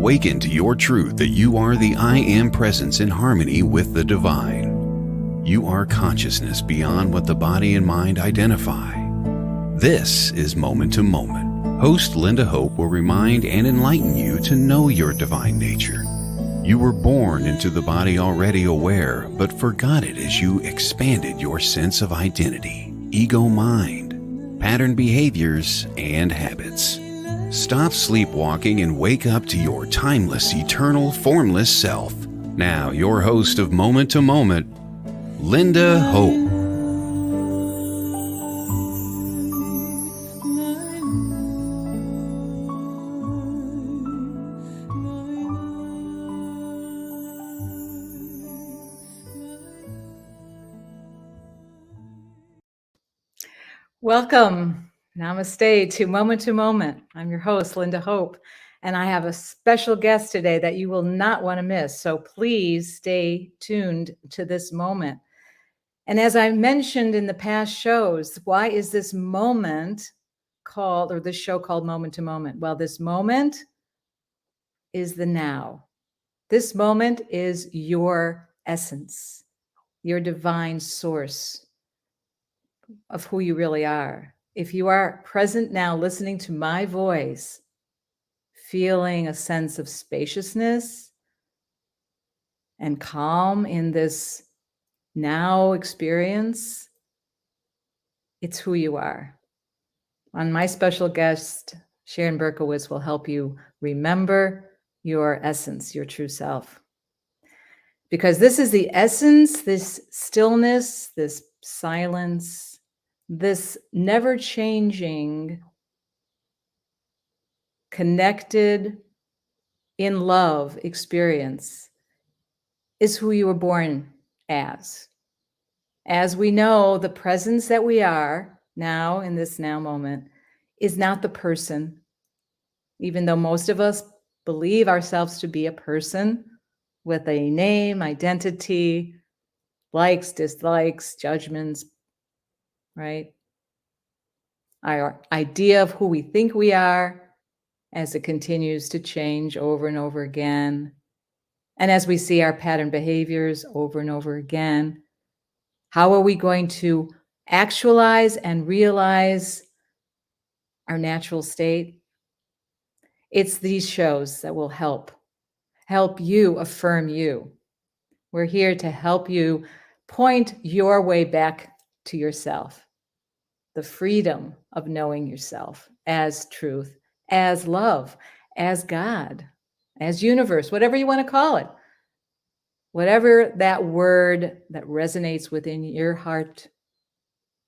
Awaken to your truth that you are the I Am presence in harmony with the divine. You are consciousness beyond what the body and mind identify. This is Moment to Moment. Host Lynda Hope will remind and enlighten you to know your divine nature. You were born into the body already aware, but forgot it as you expanded your sense of identity, ego mind, pattern behaviors, and habits. Stop sleepwalking and wake up to your timeless, eternal, formless self. Now, your host of Moment to Moment, Lynda Hope. Welcome, namaste to Moment. I'm your host, Lynda Hope, and I have a special guest today that you will not want to miss. So please stay tuned to this moment. And as I mentioned in the past shows, why is this moment called, or this show called Moment to Moment? Well, this moment is the now. This moment is your essence, your divine source of who you really are. If you are present now, listening to my voice, feeling a sense of spaciousness and calm in this now experience, it's who you are. And my special guest, Sharon Berkowitz, will help you remember your essence, your true self. Because this is the essence, this stillness, this silence, this never-changing, connected, in love experience is who you were born as. As we know, the presence that we are now in this now moment is not the person, even though most of us believe ourselves to be a person with a name, identity, likes, dislikes, judgments, right? Our idea of who we think we are as it continues to change over and over again. And as we see our pattern behaviors over and over again, how are we going to actualize and realize our natural state? It's these shows that will help you affirm you. We're here to help you point your way back to yourself. The freedom of knowing yourself as truth, as love, as God, as universe, whatever you want to call it. Whatever that word that resonates within your heart,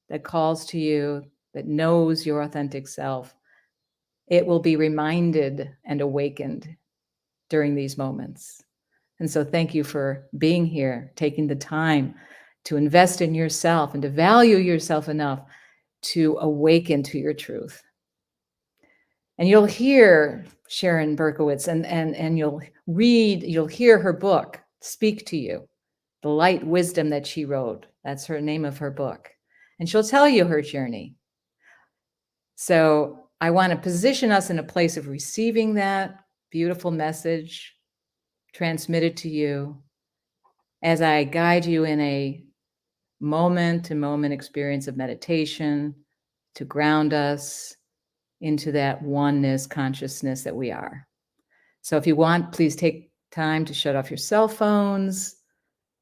that calls to you, that knows your authentic self, it will be reminded and awakened during these moments. And so thank you for being here, taking the time to invest in yourself and to value yourself enough to awaken to your truth. And you'll hear Sharon Berkowitz and you'll hear her book speak to you, The Light Wisdom that she wrote. That's her name of her book. And she'll tell you her journey. So I want to position us in a place of receiving that beautiful message transmitted to you as I guide you in a moment-to-moment experience of meditation to ground us into that oneness consciousness that we are. So if you want, please take time to shut off your cell phones,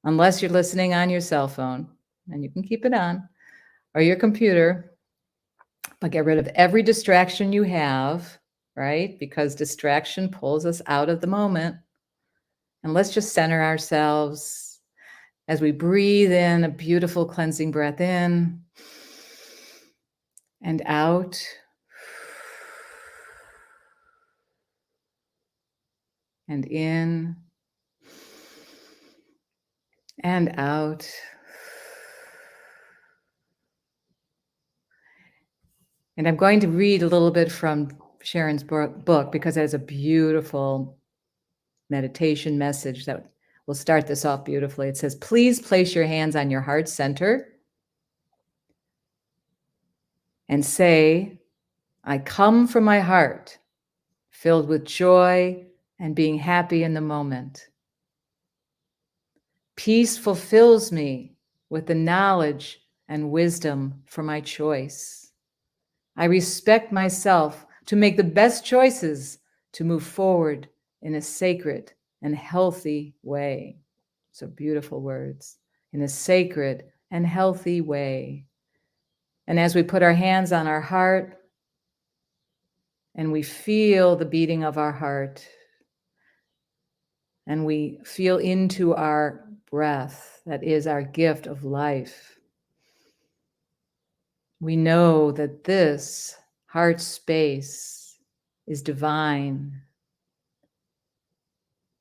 unless you're listening on your cell phone, and you can keep it on, or your computer, but get rid of every distraction you have, right? Because distraction pulls us out of the moment. And let's just center ourselves as we breathe in a beautiful cleansing breath in and out. And in and out. And I'm going to read a little bit from Sharon's book because it has a beautiful meditation message that will start this off beautifully. It says, please place your hands on your heart center and say, I come from my heart, filled with joy and being happy in the moment. Peace fulfills me with the knowledge and wisdom for my choice. I respect myself to make the best choices to move forward in a sacred and healthy way. So beautiful words. In a sacred and healthy way. And as we put our hands on our heart and we feel the beating of our heart and we feel into our breath, that is our gift of life, we know that this heart space is divine,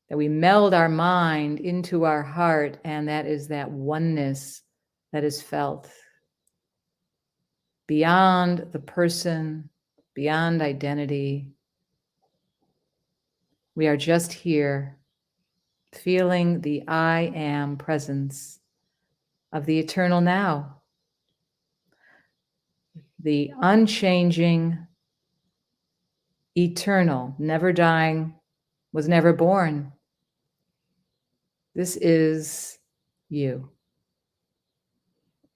that we meld our mind into our heart, and that is that oneness that is felt beyond the person, beyond identity. We are just here, feeling the I am presence of the eternal now, the unchanging, eternal, never dying, was never born. This is you.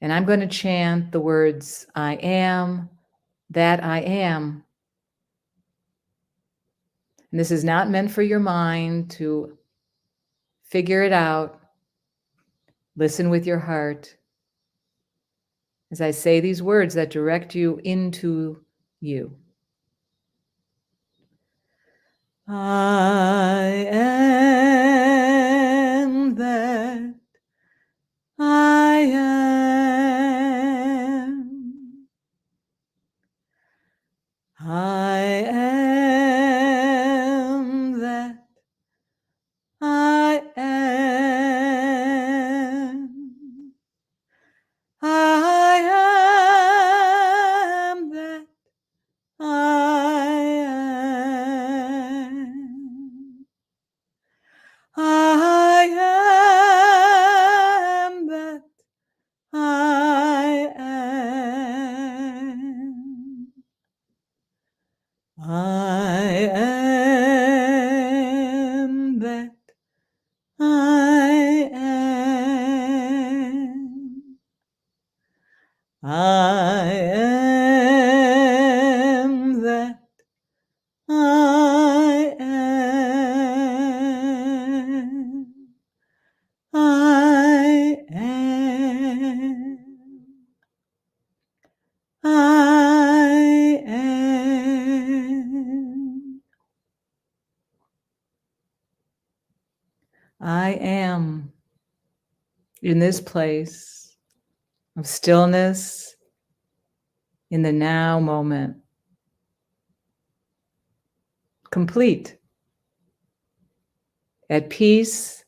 And I'm going to chant the words, I am that I am. And this is not meant for your mind to figure it out. Listen with your heart as I say these words that direct you into you. I am that I am. I am that I am. I am that I am. I am that I am. I am that I am. I am that I am. I am. I am. I am in this place of stillness in the now moment, complete, at peace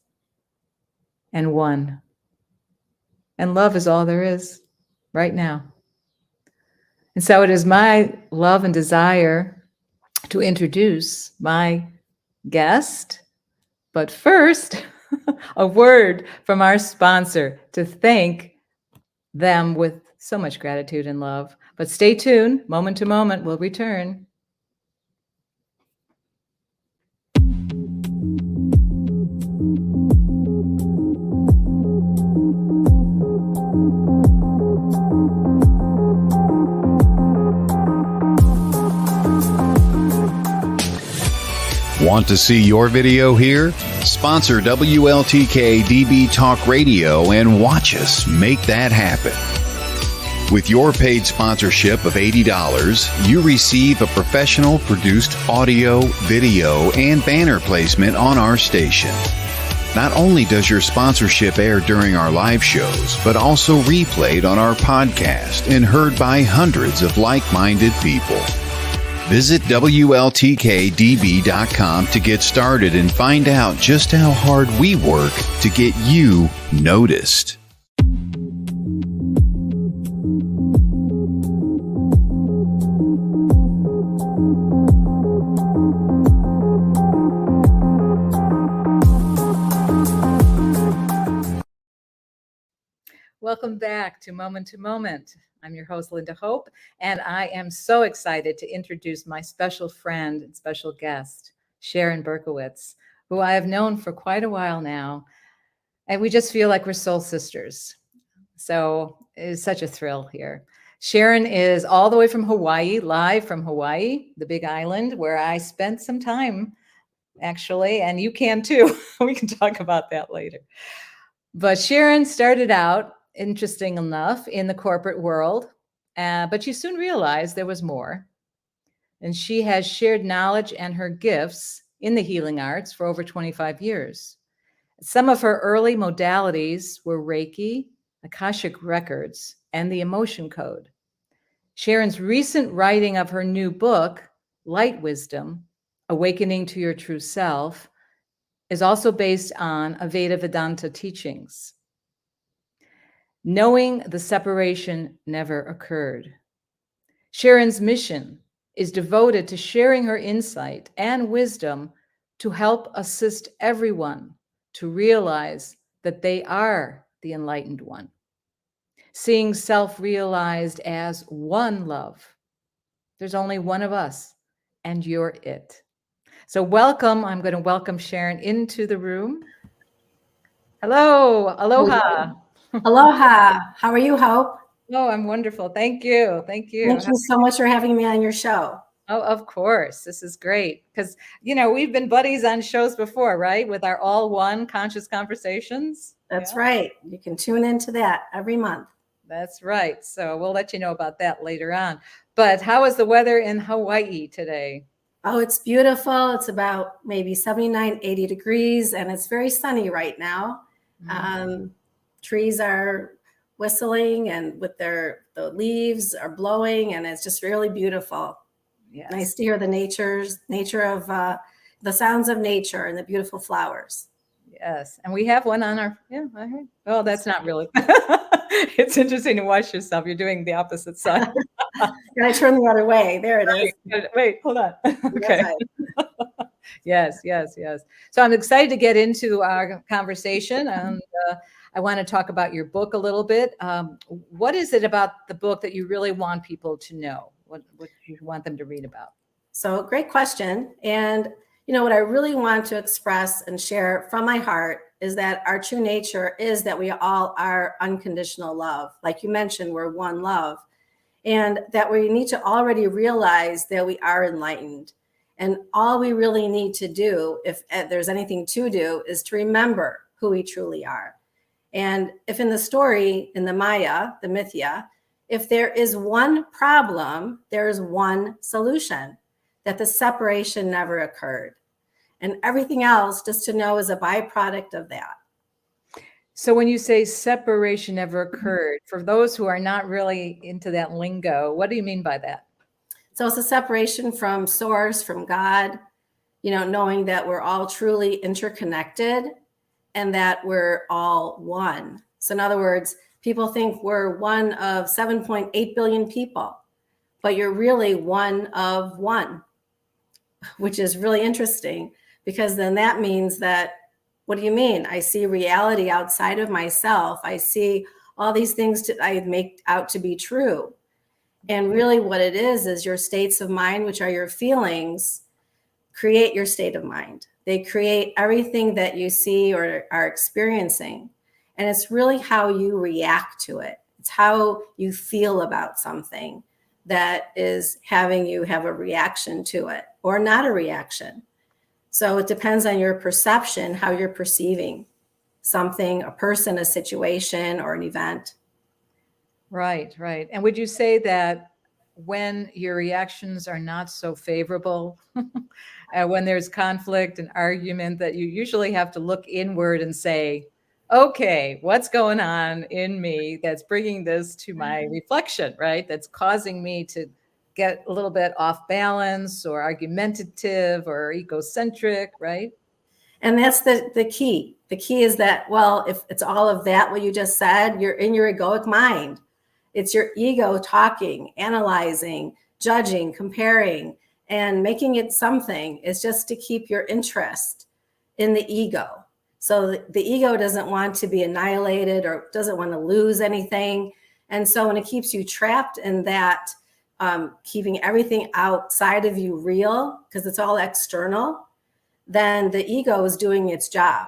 and one. And love is all there is right now. And so it is my love and desire to introduce my guest. But first, a word from our sponsor to thank them with so much gratitude and love. But stay tuned, moment to moment, we'll return. Want to see your video here? Sponsor WLTK-DB Talk Radio and watch us make that happen. With your paid sponsorship of $80, you receive a professional produced audio, video, and banner placement on our station. Not only does your sponsorship air during our live shows, but also replayed on our podcast and heard by hundreds of like-minded people. Visit WLTK-DB.com to get started and find out just how hard we work to get you noticed. Welcome back to Moment to Moment. I'm your host, Lynda Hope, and I am so excited to introduce my special friend and special guest, Sharon Berkowitz, who I have known for quite a while now. And we just feel like we're soul sisters. So it's such a thrill here. Sharon is all the way from Hawaii, live from Hawaii, the big island where I spent some time actually, and you can too. We can talk about that later. But Sharon started out, interesting enough, in the corporate world, but she soon realized there was more. And she has shared knowledge and her gifts in the healing arts for over 25 years. Some of her early modalities were Reiki, Akashic Records, and the Emotion Code. Sharon's recent writing of her new book, Light Wisdom, Awakening to Your True Self, is also based on Advaita Vedanta teachings. Knowing the separation never occurred. Sharon's mission is devoted to sharing her insight and wisdom to help assist everyone to realize that they are the enlightened one, seeing self-realized as one love. There's only one of us, and you're it. So welcome. I'm going to welcome Sharon into the room. Hello. Aloha. Aloha. How are you, Hope? Oh, I'm wonderful. Thank you. Thank you. Thank you so much for having me on your show. Oh, of course. This is great because, we've been buddies on shows before, right? With our ALLONE Conscious Conversations. That's right. You can tune into that every month. That's right. So we'll let you know about that later on. But how is the weather in Hawaii today? Oh, it's beautiful. It's about maybe 79, 80 degrees, and it's very sunny right now. Trees are whistling and with the leaves are blowing, and it's just really beautiful. Yes. Nice to hear the nature of the sounds of nature and the beautiful flowers. Yes. And we have one on our, I heard. Oh, that's not really. It's interesting to watch yourself. You're doing the opposite side. And I turn the other way. There it is. Wait, hold on. Okay. Yes. So I'm excited to get into our conversation. And I want to talk about your book a little bit. What is it about the book that you really want people to know? What you want them to read about? So great question. And what I really want to express and share from my heart is that our true nature is that we all are unconditional love. Like you mentioned, we're one love. And that we need to already realize that we are enlightened. And all we really need to do, if there's anything to do, is to remember who we truly are. And if in the story, in the Maya, the Mithya, if there is one problem, there is one solution, that the separation never occurred. And everything else, just to know, is a byproduct of that. So when you say separation never occurred, for those who are not really into that lingo, what do you mean by that? So it's a separation from source, from God, knowing that we're all truly interconnected and that we're all one. So in other words, people think we're one of 7.8 billion people, but you're really one of one, which is really interesting, because then that means that, what do you mean? I see reality outside of myself. I see all these things I make out to be true. And really what it is your states of mind, which are your feelings, create your state of mind. They create everything that you see or are experiencing. And it's really how you react to it. It's how you feel about something that is having you have a reaction to it or not a reaction. So it depends on your perception, how you're perceiving something, a person, a situation, or an event. Right. And would you say that when your reactions are not so favorable, when there's conflict and argument, that you usually have to look inward and say, okay, what's going on in me that's bringing this to my reflection, right? That's causing me to get a little bit off balance or argumentative or egocentric, right? And that's the key. The key is that, well, if it's all of that, what you just said, you're in your egoic mind. It's your ego talking, analyzing, judging, comparing, and making it something. Is just to keep your interest in the ego. So the ego doesn't want to be annihilated or doesn't want to lose anything. And so when it keeps you trapped in that, keeping everything outside of you real, because it's all external, then the ego is doing its job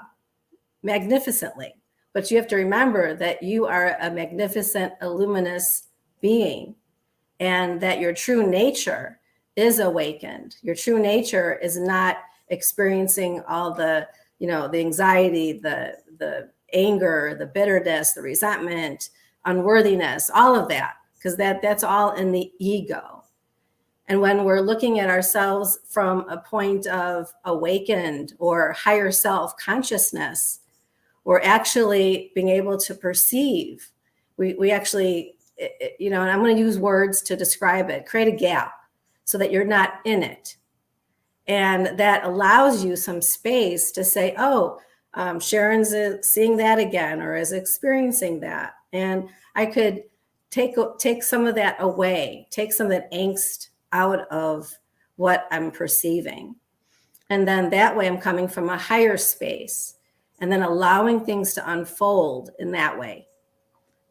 magnificently. But you have to remember that you are a magnificent, luminous being, and that your true nature is awakened. Your true nature is not experiencing all the, the anxiety, the anger, the bitterness, the resentment, unworthiness, all of that, because that's all in the ego. And when we're looking at ourselves from a point of awakened or higher self consciousness, we're actually being able to perceive. We actually, and I'm going to use words to describe it, create a gap so that you're not in it. And that allows you some space to say, oh, Sharon's seeing that again, or is experiencing that. And I could take some of that away, take some of that angst out of what I'm perceiving. And then that way I'm coming from a higher space and then allowing things to unfold in that way.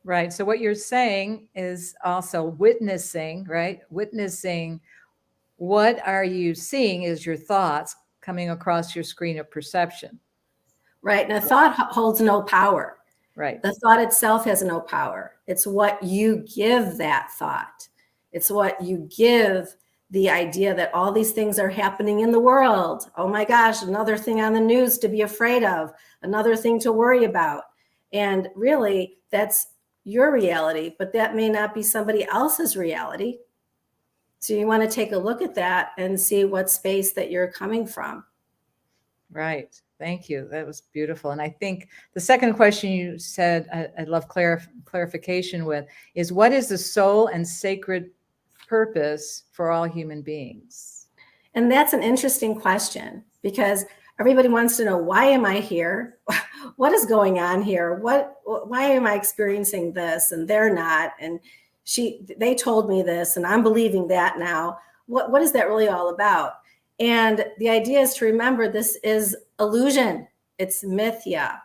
Right. So what you're saying is also witnessing, right? Witnessing what are you seeing is your thoughts coming across your screen of perception. Right. And a thought holds no power. Right. The thought itself has no power. It's what you give that thought. It's what you give the idea that all these things are happening in the world. Oh my gosh, another thing on the news to be afraid of, another thing to worry about. And really, that's your reality, but that may not be somebody else's reality. So you want to take a look at that and see what space that you're coming from. Right. Thank you. That was beautiful. And I think the second question you said, I'd love clarification with, is what is the soul and sacred purpose for all human beings? And that's an interesting question, because everybody wants to know, why am I here? What is going on here? Why am I experiencing this and they're not? And they told me this and I'm believing that now. What is that really all about? And the idea is to remember this is illusion. It's mythia.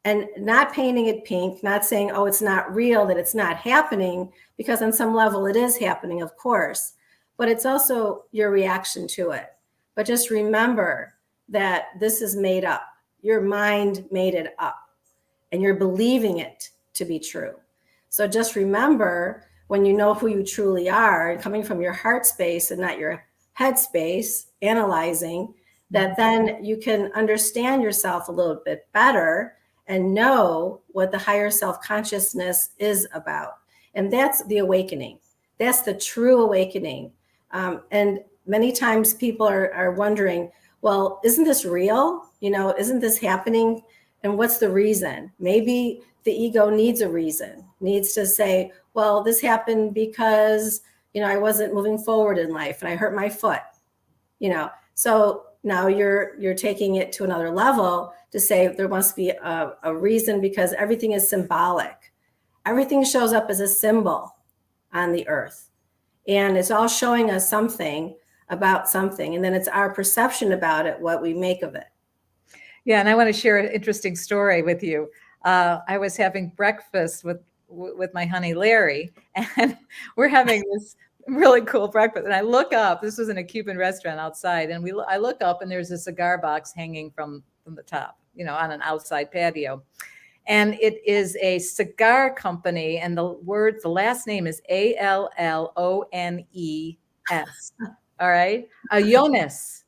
And not painting it pink, not saying, oh, it's not real, that it's not happening, because on some level it is happening, of course, but it's also your reaction to it. But just remember that this is made up. Your mind made it up and you're believing it to be true. So just remember, when you know who you truly are and coming from your heart space and not your head space, analyzing, that then you can understand yourself a little bit better and know what the higher self-consciousness is about. And that's the awakening. That's the true awakening. And many times people are wondering, well, isn't this real? Isn't this happening? And what's the reason? Maybe the ego needs a reason, needs to say, well, this happened because, I wasn't moving forward in life and I hurt my foot, So now you're taking it to another level to say there must be a reason, because everything is symbolic. Everything shows up as a symbol on the earth. And it's all showing us something about something. And then it's our perception about it, what we make of it. Yeah. And I want to share an interesting story with you. I was having breakfast with my honey, Larry, and we're having this really cool breakfast. And I look up, this was in a Cuban restaurant outside. And I look up and there's a cigar box hanging from the top, on an outside patio. And it is a cigar company. And the last name is ALLONES. All right. ALLONES.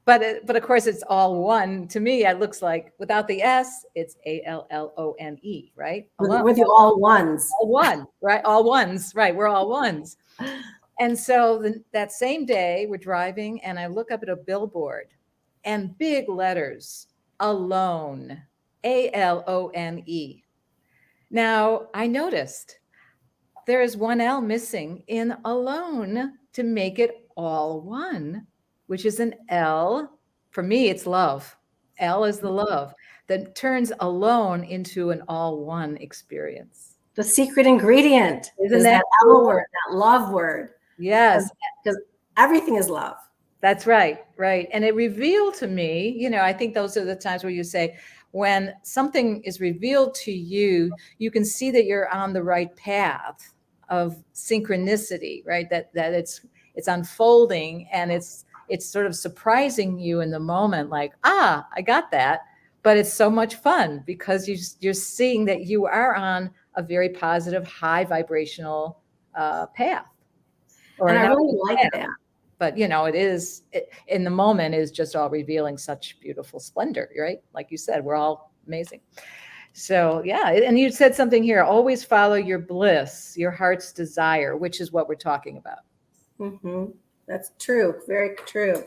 But of course, it's all one. To me, it looks like without the S, it's ALLONE, right? With the all ones. All one, right? All ones, right? We're all ones. And so that same day, we're driving, and I look up at a billboard, and big letters, ALLONE, ALONE. Now, I noticed there is one L missing in ALONE to make it all one, which is an L. For me, it's love. L is the love that turns alone into an all one experience. The secret ingredient is that L word, that love word. Yes. Because everything is love. That's right. Right. And it revealed to me, I think those are the times where you say, when something is revealed to you, you can see that you're on the right path of synchronicity, right? That it's unfolding and it's it's sort of surprising you in the moment, like, I got that. But it's so much fun because you're seeing that you are on a very positive, high vibrational path. And I not really just like path, that. but in the moment is just all revealing such beautiful splendor, right? Like you said, we're all amazing. So yeah, and you said something here, always follow your bliss, your heart's desire, which is what we're talking about. That's true. Very true.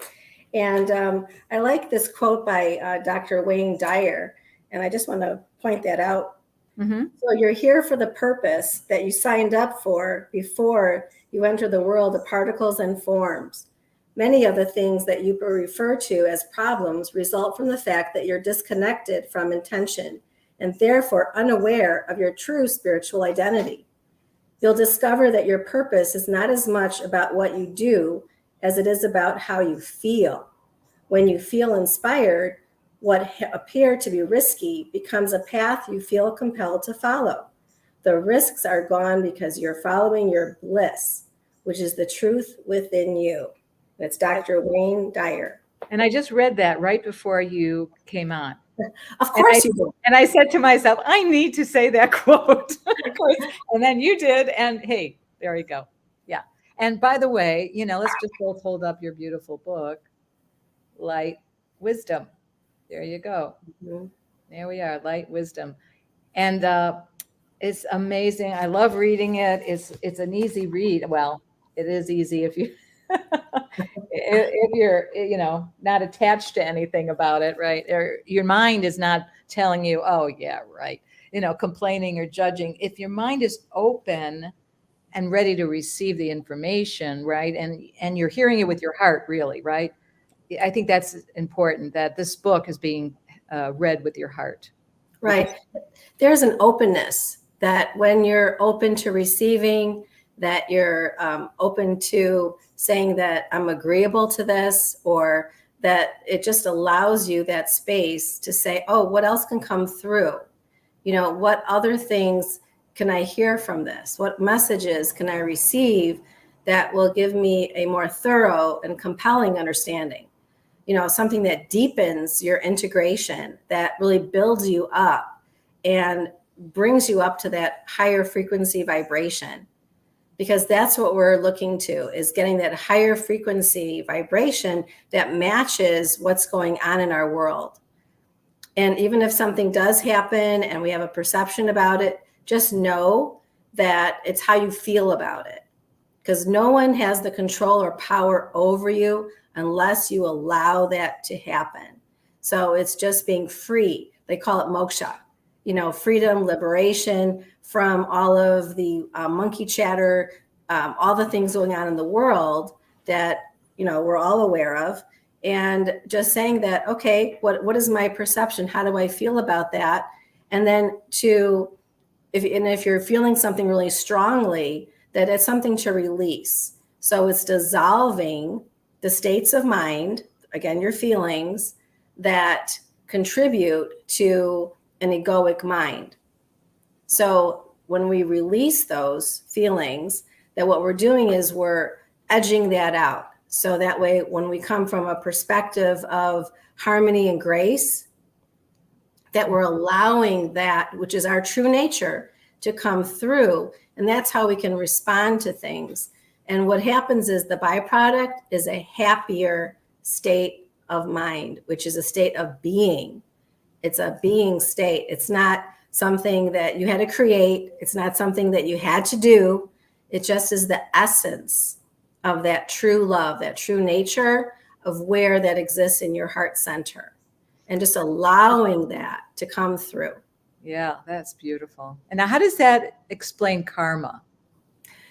And I like this quote by Dr. Wayne Dyer, and I just want to point that out. So you're here for the purpose that you signed up for before you enter the world of particles and forms. Many of the things that you refer to as problems result from the fact that you're disconnected from intention and therefore unaware of your true spiritual identity. You'll discover that your purpose is not as much about what you do as it is about how you feel. When you feel inspired, what appear to be risky becomes a path you feel compelled to follow. The risks are gone because you're following your bliss, which is the truth within you. That's Dr. Wayne Dyer. And I just read that right before you came on. Of course you do. And I said to myself, I need to say that quote. And then you did. And hey, there you go. Yeah. And by the way, let's just both hold up your beautiful book, Light Wisdom. There you go. There we are, Light Wisdom. And it's amazing. I love reading it. It's an easy read. Well, it is easy if you if you're not attached to anything about it, right? Or your mind is not telling you, oh yeah, right, complaining or judging. If your mind is open and ready to receive the information, right, and you're hearing it with your heart, really, right? I think that's important, that this book is being read with your heart. Right. There's an openness that when you're open to receiving, that you're open to saying that I'm agreeable to this, or that it just allows you that space to say, oh, what else can come through? What other things can I hear from this? What messages can I receive that will give me a more thorough and compelling understanding? Something that deepens your integration, that really builds you up and brings you up to that higher frequency vibration. Because that's what we're looking to, is getting that higher frequency vibration that matches what's going on in our world. And even if something does happen and we have a perception about it, just know that it's how you feel about it. Because no one has the control or power over you unless you allow that to happen. So it's just being free. They call it moksha, freedom, liberation from all of the monkey chatter, all the things going on in the world that, we're all aware of. And just saying that, okay, what is my perception? How do I feel about that? And then if you're feeling something really strongly, that it's something to release. So it's dissolving the states of mind, again, your feelings that contribute to an egoic mind. So when we release those feelings, that what we're doing is we're edging that out. So that way, when we come from a perspective of harmony and grace, that we're allowing that, which is our true nature, to come through. And that's how we can respond to things. And what happens is the byproduct is a happier state of mind, which is a state of being. It's a being state. It's not something that you had to create. It's not something that you had to do. It just is the essence of that true love, that true nature of where that exists in your heart center, and just allowing that to come through. Yeah, that's beautiful. And now how does that explain karma?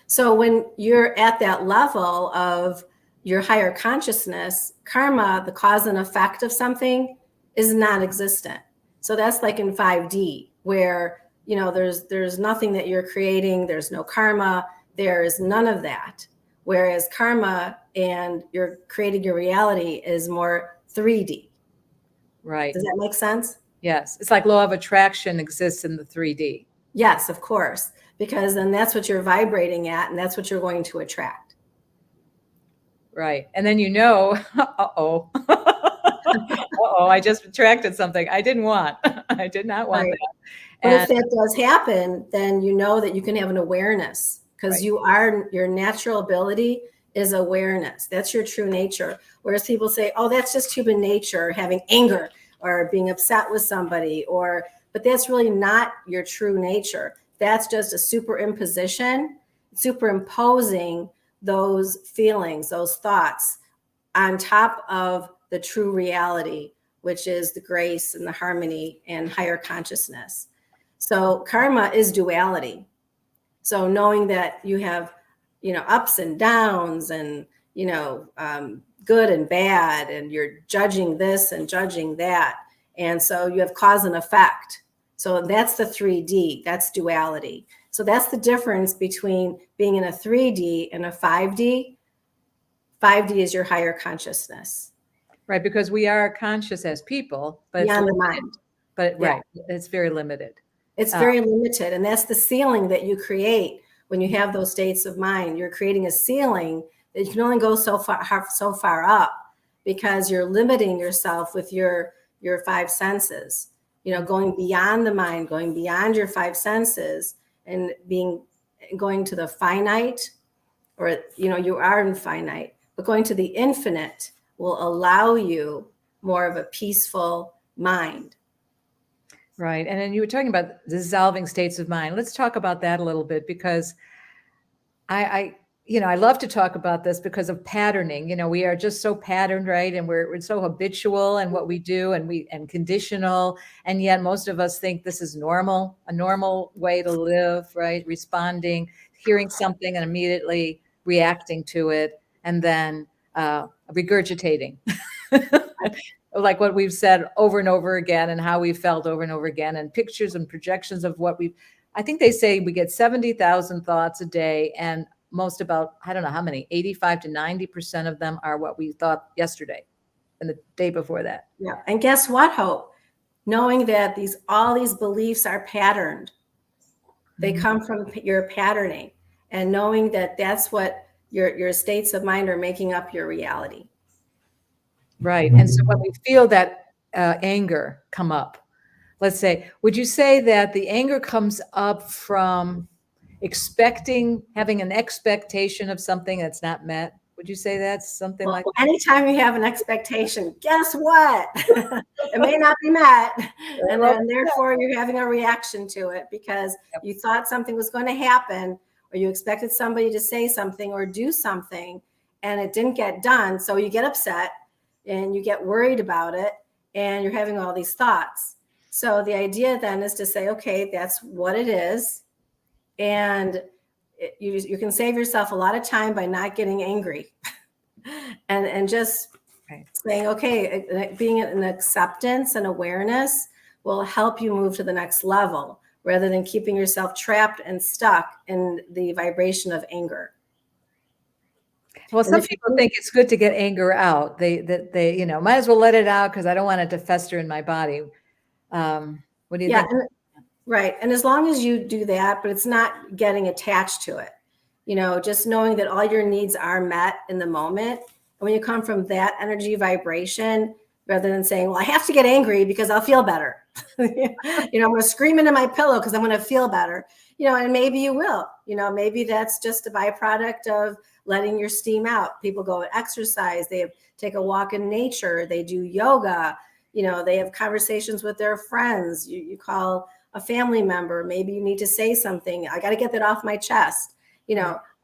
So when you're at that level of your higher consciousness, karma, the cause and effect of something, is non-existent. So that's like in 5D, where there's nothing that you're creating, there's no karma, there is none of that. Whereas karma and you're creating your reality is more 3D. Right. Does that make sense? Yes. It's like law of attraction exists in the 3D. Yes, of course. Because then that's what you're vibrating at, and that's what you're going to attract. Right. And then uh-oh. Uh-oh, I just attracted something I didn't want. I did not want Right. that. But And if that does happen, then you know that you can have an awareness, because right. your natural ability is awareness. That's your true nature. Whereas people say, oh, that's just human nature, having anger or being upset with somebody, but that's really not your true nature. That's just a superimposing those feelings, those thoughts on top of the true reality, which is the grace and the harmony and higher consciousness. So karma is duality. So knowing that you have, ups and downs and, good and bad, and you're judging this and judging that. And so you have cause and effect. So that's the 3D, that's duality. So that's the difference between being in a 3D and a 5D. 5D is your higher consciousness. Right, because we are conscious as people, but Beyond it's the limited. mind. But right, it's very limited. It's very limited. And that's the ceiling that you create when you have those states of mind. You're creating a ceiling that you can only go so far up, because you're limiting yourself with your 5 senses, going beyond the mind, going beyond your 5 senses, and going to the finite, or, you are infinite, but going to the infinite will allow you more of a peaceful mind. Right. And then you were talking about dissolving states of mind. Let's talk about that a little bit, because I love to talk about this because of patterning. We are just so patterned, right? And we're so habitual in what we do, and conditional. And yet most of us think this is normal, a normal way to live, right? Responding, hearing something and immediately reacting to it, and then regurgitating. Like what we've said over and over again, and how we felt over and over again, and pictures and projections of what I think they say we get 70,000 thoughts a day, and I don't know how many, 85 to 90% of them are what we thought yesterday and the day before that. Yeah. And guess what, Hope? Knowing that all these beliefs are patterned. They come from your patterning, and knowing that that's what your states of mind are making up your reality. Right. And so when we feel that anger come up, let's say, would you say that the anger comes up from having an expectation of something that's not met? Would you say that's something like that? Anytime you have an expectation, guess what? It may not be met. And then therefore you're having a reaction to it, because you thought something was going to happen, or you expected somebody to say something or do something, and it didn't get done. So you get upset and you get worried about it, and you're having all these thoughts. So the idea then is to say, okay, that's what it is. And you can save yourself a lot of time by not getting angry and just saying, okay, being an acceptance and awareness will help you move to the next level, rather than keeping yourself trapped and stuck in the vibration of anger. Well, some people think it's good to get anger out. They might as well let it out, because I don't want it to fester in my body. What do you think? Right. And as long as you do that, but it's not getting attached to it, just knowing that all your needs are met in the moment. And when you come from that energy vibration, rather than saying, well, I have to get angry because I'll feel better. I'm going to scream into my pillow because I'm going to feel better, and maybe you will, maybe that's just a byproduct of letting your steam out. People go and exercise, they take a walk in nature, they do yoga, they have conversations with their friends. You call a family member, maybe you need to say something. I got to get that off my chest,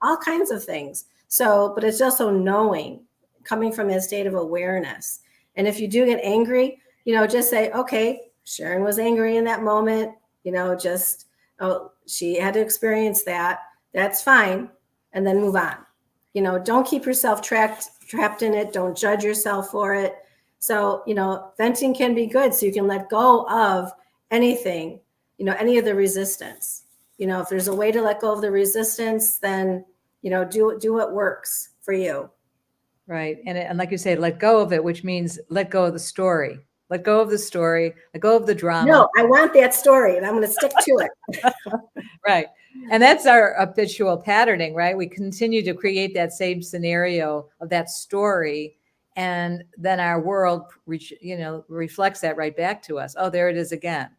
all kinds of things. So, but it's also knowing, coming from that state of awareness. And if you do get angry, just say, okay, Sharon was angry in that moment, she had to experience that. That's fine. And then move on. Don't keep yourself trapped in it. Don't judge yourself for it. So, venting can be good. So you can let go of anything, any of the resistance. If there's a way to let go of the resistance, then, do what works for you. Right. And like you say, let go of it, which means let go of the story. Let go of the story, let go of the drama. No, I want that story and I'm going to stick to it. Right. And that's our habitual patterning, right? We continue to create that same scenario of that story. And then our world, reflects that right back to us. Oh, there it is again.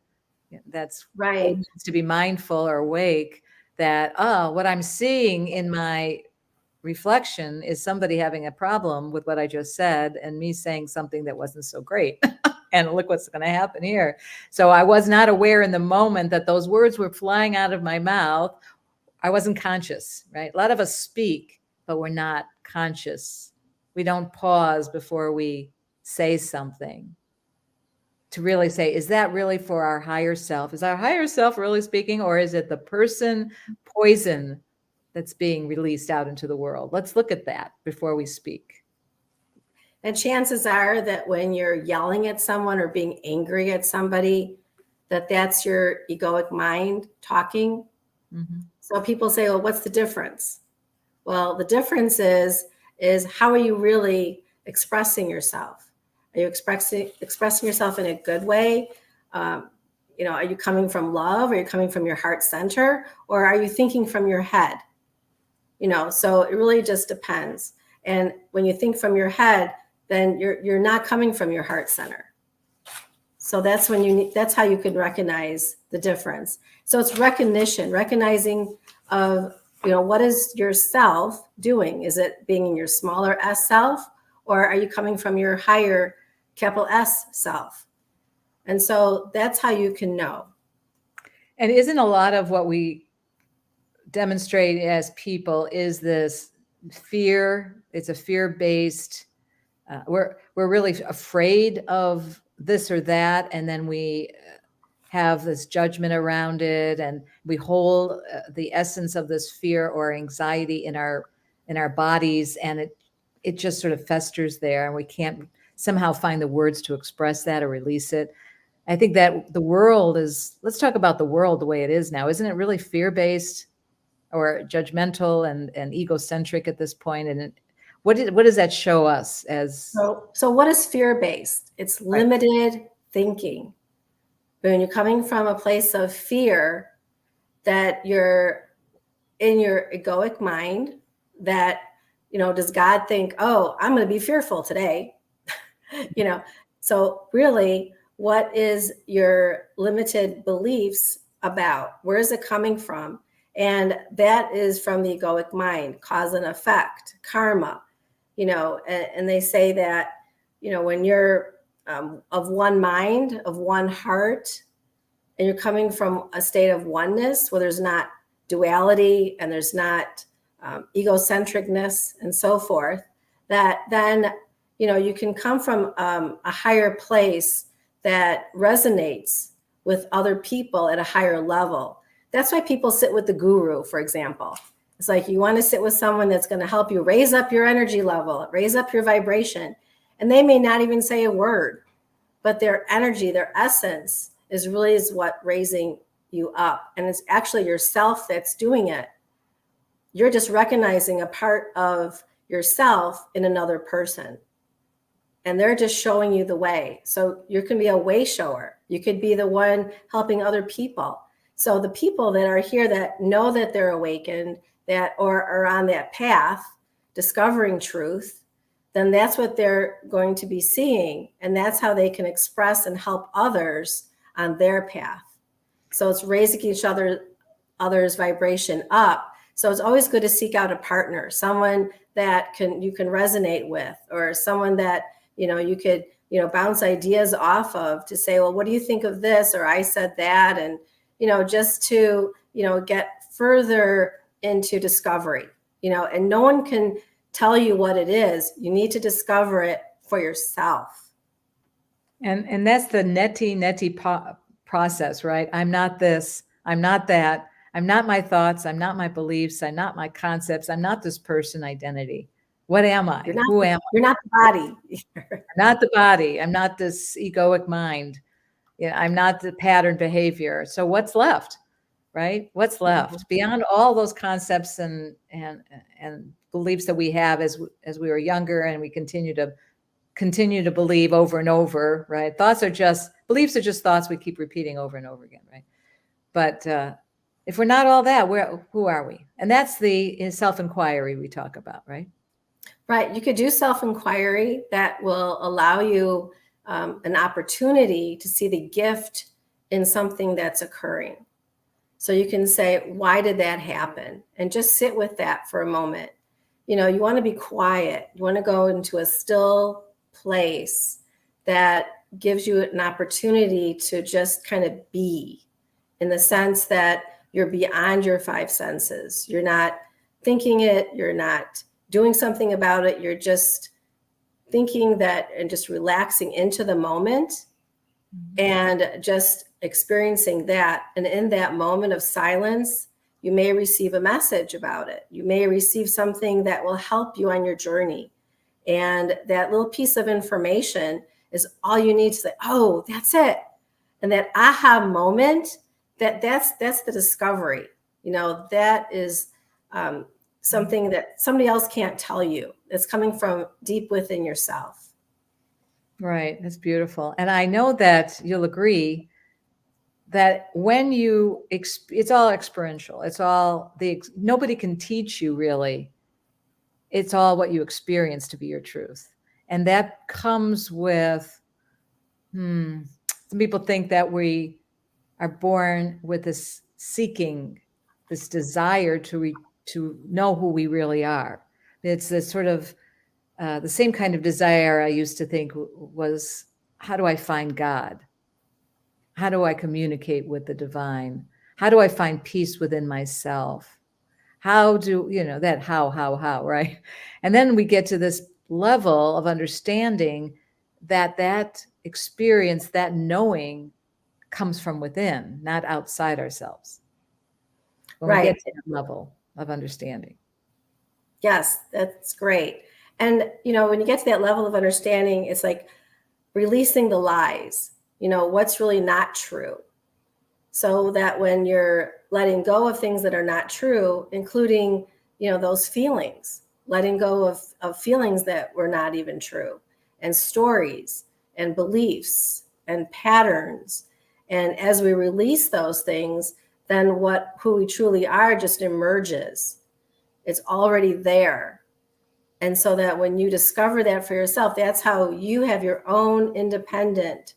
That's Right. to be mindful or awake that, oh, what I'm seeing in my reflection is somebody having a problem with what I just said and me saying something that wasn't so great. And look what's going to happen here. So I was not aware in the moment that those words were flying out of my mouth. I wasn't conscious, right? A lot of us speak, but we're not conscious. We don't pause before we say something to really say, is that really for our higher self? Is our higher self really speaking, or is it the person poison that's being released out into the world? Let's look at that before we speak. And chances are that when you're yelling at someone or being angry at somebody, that's your egoic mind talking. Mm-hmm. So people say, well, what's the difference? Well, the difference is how are you really expressing yourself? Are you expressing yourself in a good way? Are you coming from love? Are you coming from your heart center? Or are you thinking from your head? So it really just depends. And when you think from your head, then you're not coming from your heart center. So that's how you can recognize the difference. So it's recognizing of, what is yourself doing? Is it being in your smaller S self, or are you coming from your higher capital S self? And so that's how you can know. And isn't a lot of what we demonstrate as people is this fear? It's a fear-based. We're really afraid of this or that, and then we have this judgment around it, and we hold the essence of this fear or anxiety in our bodies, and it just sort of festers there, and we can't somehow find the words to express that or release it. I think that the world is. Let's talk about the world the way it is now. Isn't it really fear-based or judgmental and egocentric at this point? And what does that show us as? So what is fear-based? It's limited thinking. When you're coming from a place of fear, that you're in your egoic mind, that, does God think, oh, I'm going to be fearful today? So really, what is your limited beliefs about? Where is it coming from? And that is from the egoic mind, cause and effect, karma, and they say that, when you're of one mind, of one heart, and you're coming from a state of oneness where there's not duality and there's not egocentricness and so forth, that then, you can come from a higher place that resonates with other people at a higher level. That's why people sit with the guru, for example. It's like you want to sit with someone that's going to help you raise up your energy level, raise up your vibration. And they may not even say a word, but their energy, their essence is what raising you up. And it's actually yourself that's doing it. You're just recognizing a part of yourself in another person. And they're just showing you the way. So you can be a way shower. You could be the one helping other people. So the people that are here that know that they're awakened, that or are on that path, discovering truth, then that's what they're going to be seeing. And that's how they can express and help others on their path. So it's raising other's vibration up. So it's always good to seek out a partner, someone that you can resonate with, or someone that, you could, bounce ideas off of, to say, well, what do you think of this? Or I said that. And, just to, get further into discovery, and no one can tell you what it is. You need to discover it for yourself. And that's the neti process, right? I'm not this, I'm not that, I'm not my thoughts, I'm not my beliefs, I'm not my concepts, I'm not this person identity. What am I? Who am I? You're not the body. I'm not the body. I'm not this egoic mind. I'm not the pattern behavior. So what's left, right? What's left beyond all those concepts and beliefs that we have as we were younger, and we continue to continue to believe over and over, right? Beliefs are just thoughts we keep repeating over and over again, right? But if we're not all that, who are we? And that's the self-inquiry we talk about, right? Right. You could do self-inquiry that will allow you an opportunity to see the gift in something that's occurring. So you can say, why did that happen? And just sit with that for a moment. You know, you want to be quiet. You want to go into a still place that gives you an opportunity to just kind of be, in the sense that you're beyond your five senses. You're not thinking it. You're not doing something about it. You're just thinking that and just relaxing into the moment and just experiencing that. And in that moment of silence, you may receive a message about it. You may receive something that will help you on your journey. And that little piece of information is all you need to say, oh, that's it. And that aha moment, that's the discovery. You know, that is something that somebody else can't tell you. It's coming from deep within yourself. Right. That's beautiful. And I know that you'll agree that when it's all experiential. It's all nobody can teach you really. It's all what you experience to be your truth. And that comes with, some people think that we are born with this seeking, this desire to know who we really are. It's this sort of the same kind of desire I used to think was, how do I find God? How do I communicate with the divine? How do I find peace within myself? How do, how, right? And then we get to this level of understanding that experience, that knowing comes from within, not outside ourselves. When we get to that level of understanding. Yes, that's great. And, when you get to that level of understanding, it's like releasing the lies, what's really not true. So that when you're letting go of things that are not true, including, those feelings, letting go of feelings that were not even true, and stories and beliefs and patterns. And as we release those things, then who we truly are just emerges. It's already there. And so that when you discover that for yourself, that's how you have your own independent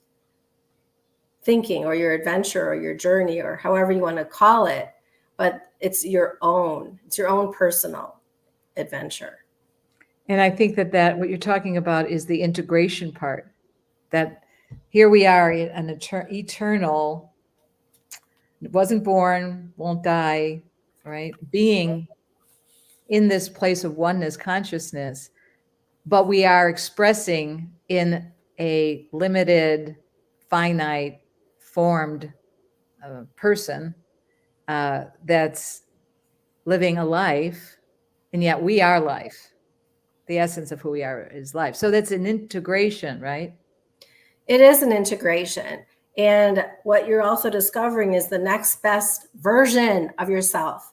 thinking, or your adventure, or your journey, or however you want to call it. But it's your own personal adventure. And I think that what you're talking about is the integration part, that here we are in an eternal, wasn't born, won't die, right? Being in this place of oneness consciousness, but we are expressing in a limited, finite, formed person that's living a life, and yet we are life. The essence of who we are is life. So that's an integration, right? It is an integration. And what you're also discovering is the next best version of yourself.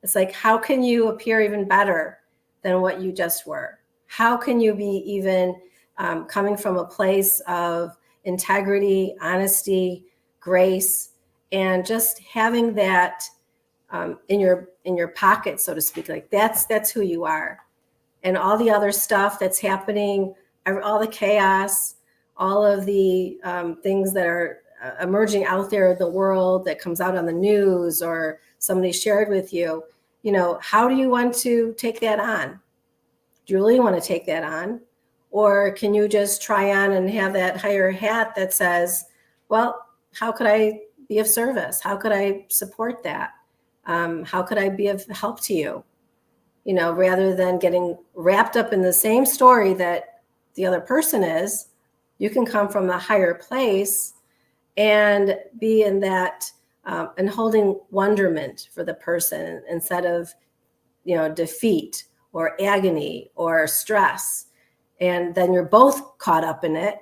It's like, how can you appear even better than what you just were? How can you be even coming from a place of integrity, honesty, grace, and just having that in your pocket, so to speak? Like that's who you are. And all the other stuff that's happening, all the chaos, all of the things that are emerging out there in the world that comes out on the news or somebody shared with you, how do you want to take that on? Do you really want to take that on? Or can you just try on and have that higher hat that says, well, how could I be of service? How could I support that? How could I be of help to you? Rather than getting wrapped up in the same story that the other person is, you can come from a higher place and be in that and holding wonderment for the person instead of, defeat or agony or stress. And then you're both caught up in it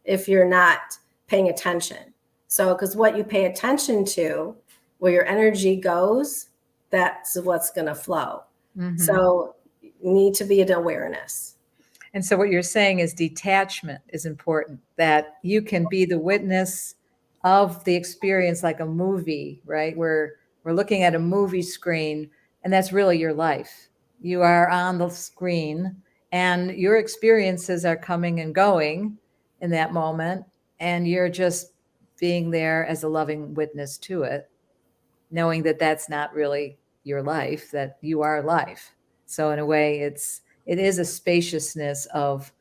if you're not paying attention. So, because what you pay attention to, where your energy goes, that's what's going to flow. Mm-hmm. So you need to be in awareness. And so what you're saying is detachment is important, that you can be the witness of the experience like a movie, right? We're looking at a movie screen, and that's really your life. You are on the screen, and your experiences are coming and going in that moment, and you're just being there as a loving witness to it, knowing that that's not really your life, that you are life. So in a way, it is a spaciousness of,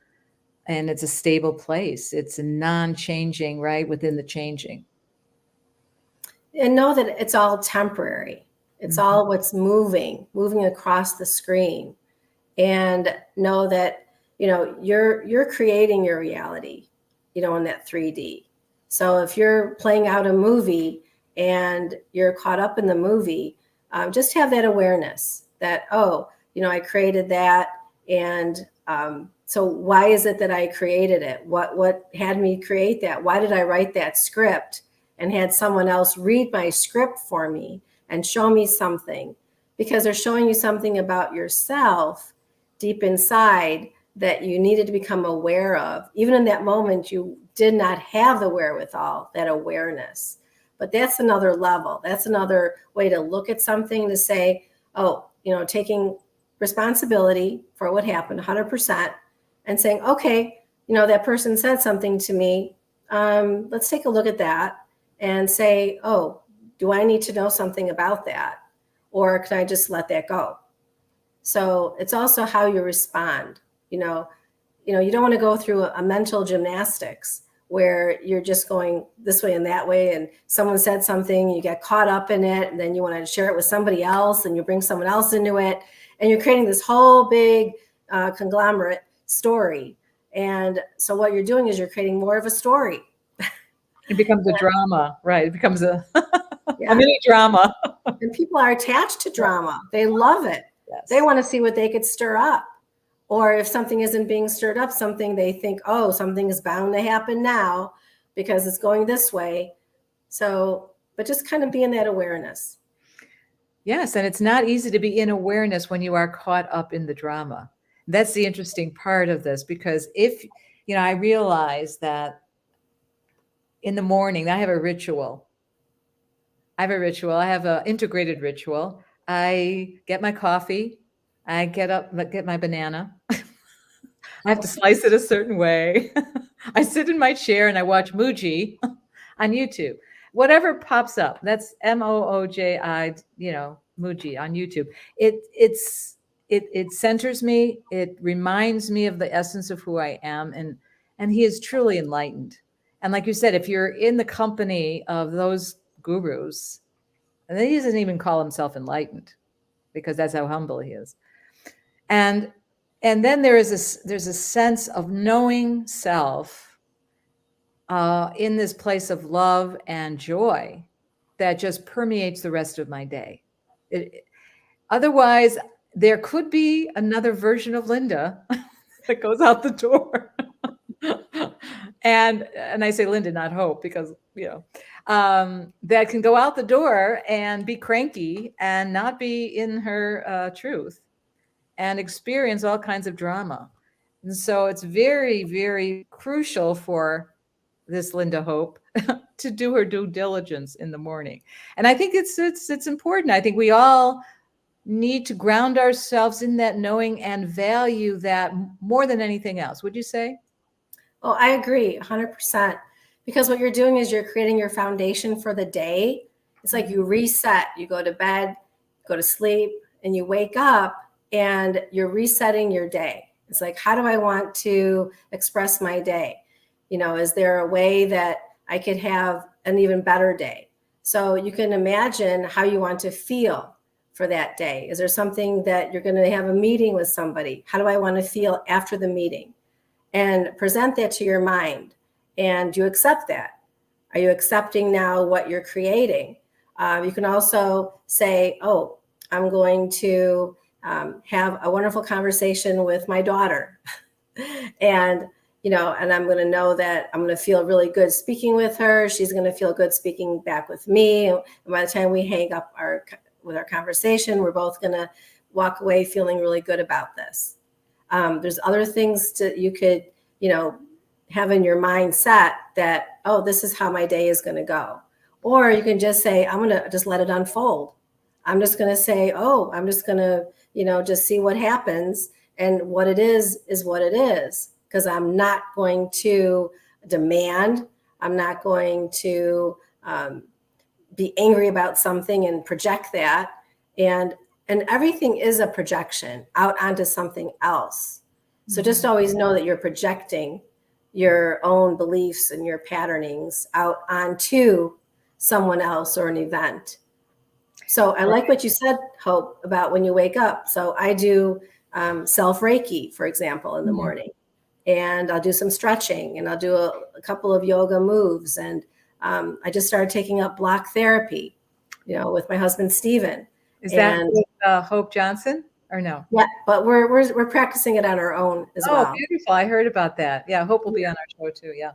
and it's a stable place. It's a non-changing, right, within the changing. And know that it's all temporary. It's all what's moving across the screen. And know that, you're creating your reality, in that 3D. So if you're playing out a movie and you're caught up in the movie, just have that awareness that, I created that. And so why is it that I created it? What had me create that? Why did I write that script and had someone else read my script for me and show me something? Because they're showing you something about yourself deep inside that you needed to become aware of. Even in that moment, you did not have the wherewithal, that awareness. But that's another level. That's another way to look at something, to say, taking responsibility for what happened 100% and saying, okay, that person said something to me. Let's take a look at that and say, oh, do I need to know something about that? Or can I just let that go? So it's also how you respond. You don't want to go through a mental gymnastics where you're just going this way and that way, and someone said something, you get caught up in it, and then you want to share it with somebody else, and you bring someone else into it, and you're creating this whole big conglomerate story. And so what you're doing is you're creating more of a story. It becomes a drama, right? It becomes a Yeah. mini drama. And people are attached to drama. They love it. Yes. They want to see what they could stir up. Or if something isn't being stirred up, something they think, oh, something is bound to happen now because it's going this way. So, but just kind of be in that awareness. Yes, and it's not easy to be in awareness when you are caught up in the drama. That's the interesting part of this, because if, I realize that in the morning, I have a ritual. I have an integrated ritual. I get my coffee. I get up, get my banana. I have to slice it a certain way. I sit in my chair and I watch Mooji on YouTube. Whatever pops up, that's Mooji, Mooji on YouTube. It centers me. It reminds me of the essence of who I am, and he is truly enlightened. And like you said, if you're in the company of those gurus, and he doesn't even call himself enlightened, because that's how humble he is. And then there's a sense of knowing self in this place of love and joy that just permeates the rest of my day. Otherwise, there could be another version of Lynda that goes out the door. And I say Lynda, not Hope, because, that can go out the door and be cranky and not be in her truth and experience all kinds of drama. And so it's very, very crucial for this Lynda Hope to do her due diligence in the morning. And I think it's important. I think we all need to ground ourselves in that knowing and value that more than anything else. Would you say? Oh, I agree 100%. Because what you're doing is you're creating your foundation for the day. It's like you reset, you go to bed, go to sleep, and you wake up and you're resetting your day. It's like, how do I want to express my day? Is there a way that I could have an even better day? So you can imagine how you want to feel for that day. Is there something that you're going to have a meeting with somebody? How do I want to feel after the meeting? And present that to your mind. And you accept that. Are you accepting now what you're creating? You can also say, oh, I'm going to have a wonderful conversation with my daughter. And I'm going to know that I'm going to feel really good speaking with her. She's going to feel good speaking back with me. And by the time we hang up with our conversation, we're both going to walk away feeling really good about this. There's other things you could, have in your mindset that, oh, this is how my day is going to go. Or you can just say, I'm going to just let it unfold. I'm just going to say, oh, I'm just going to, just see what happens. And what it is what it is. Because I'm not going to demand. I'm not going to be angry about something and project that. And everything is a projection out onto something else. So just always know that you're projecting your own beliefs and your patternings out onto someone else or an event. So I like what you said, Hope, about when you wake up. So I do self Reiki, for example, in the morning, and I'll do some stretching, and I'll do a couple of yoga moves. And I just started taking up block therapy, with my husband, Steven. Is that with, Hope Johnson or no? Yeah, but we're practicing it on our own as well. Oh, beautiful. I heard about that. Yeah, Hope will be on our show too. Yeah.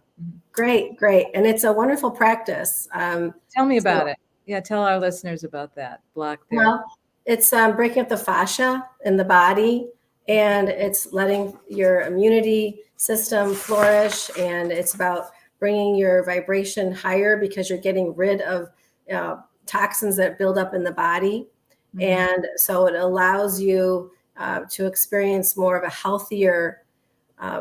Great. And it's a wonderful practice. Tell me about it. Yeah, tell our listeners about that. Block therapy. Well, it's breaking up the fascia in the body, and it's letting your immunity system flourish, and it's about bringing your vibration higher because you're getting rid of toxins that build up in the body. And so it allows you to experience more of a healthier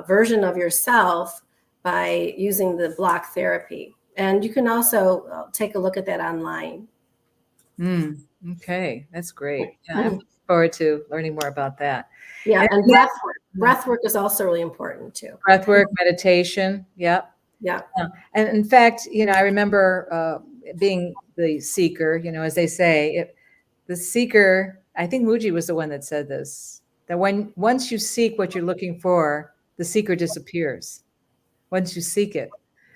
version of yourself by using the block therapy. And you can also take a look at that online. Okay, that's great. Yeah, I'm looking forward to learning more about that. Yeah, and breath work is also really important too. Breath work, meditation. Yep. Yeah. And in fact, I remember being the seeker, as they say, the seeker, I think Mooji was the one that said this, that once you seek what you're looking for, the seeker disappears. Once you seek it.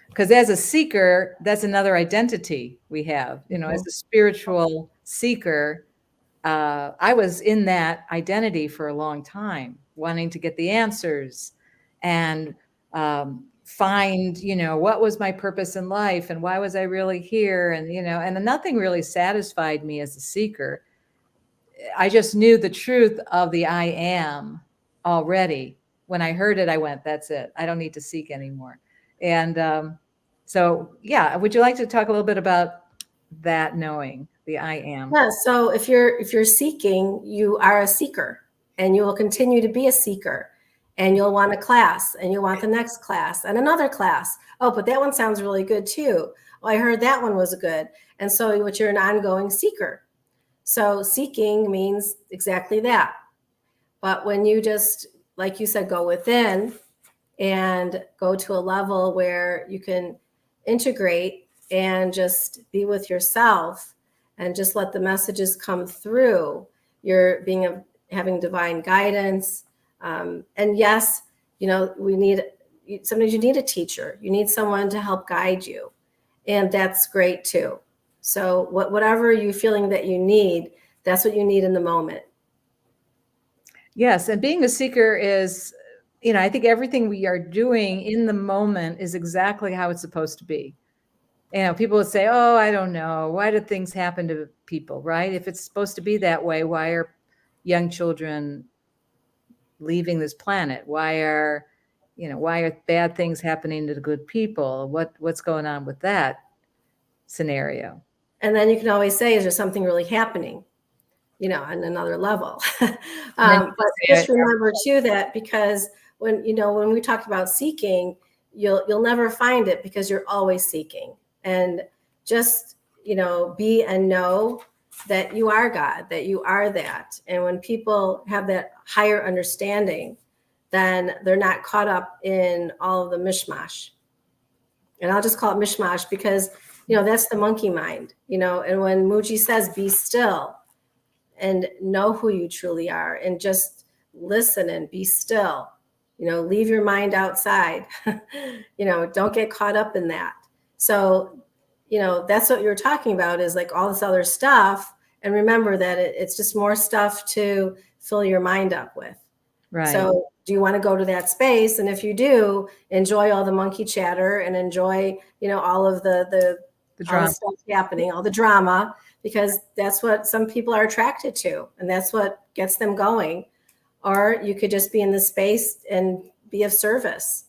Because as a seeker, that's another identity we have, as a spiritual seeker. I was in that identity for a long time, wanting to get the answers and find, what was my purpose in life and why was I really here? And, and nothing really satisfied me as a seeker. I just knew the truth of the I am already. When I heard it, I went, that's it. I don't need to seek anymore. And so, yeah, would you like to talk a little bit about that knowing, the I am? Yeah, so if you're seeking, you are a seeker, and you will continue to be a seeker, and you'll want a class, and you'll want the next class and another class. Oh, but that one sounds really good too. Oh, I heard that one was good. And so you're an ongoing seeker. So seeking means exactly that. But when you just, like you said, go within and go to a level where you can integrate and just be with yourself and just let the messages come through, you're having divine guidance. And yes, sometimes you need a teacher. You need someone to help guide you. And that's great too. So whatever you're feeling that you need, that's what you need in the moment. Yes. And being a seeker is, I think everything we are doing in the moment is exactly how it's supposed to be. People would say, oh, I don't know. Why do things happen to people, right? If it's supposed to be that way, why are young children leaving this planet? Why are bad things happening to the good people? What's going on with that scenario? And then you can always say, is there something really happening, on another level? But just remember too that because when we talk about seeking, you'll never find it because you're always seeking. And just, be and know that you are God, that you are that. And when people have that higher understanding, then they're not caught up in all of the mishmash. And I'll just call it mishmash because, that's the monkey mind, and when Mooji says, be still and know who you truly are and just listen and be still, leave your mind outside, don't get caught up in that. So, that's what you're talking about is like all this other stuff. And remember that it's just more stuff to fill your mind up with. Right. So do you want to go to that space? And if you do, enjoy all the monkey chatter and enjoy, all of the drama stuff happening, all the drama, because that's what some people are attracted to. And that's what gets them going. Or you could just be in the space and be of service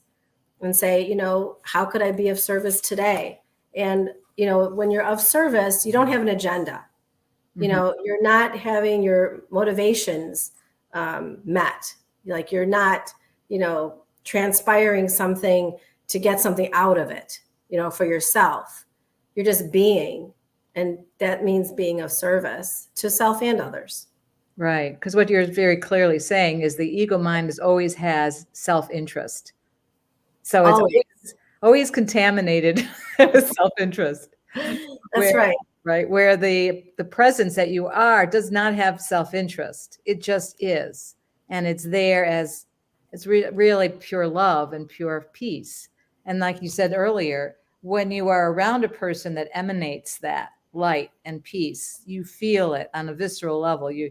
and say, how could I be of service today? And, when you're of service, you don't have an agenda. You're not having your motivations met. Like you're not, transpiring something to get something out of it, for yourself. You're just being. And that means being of service to self and others. Right. Because what you're very clearly saying is the ego mind always has self-interest. So it's always contaminated with self-interest. That's right. Right. Where the presence that you are does not have self-interest. It just is. And it's there as it's really pure love and pure peace. And like you said earlier, when you are around a person that emanates that light and peace, you feel it on a visceral level. You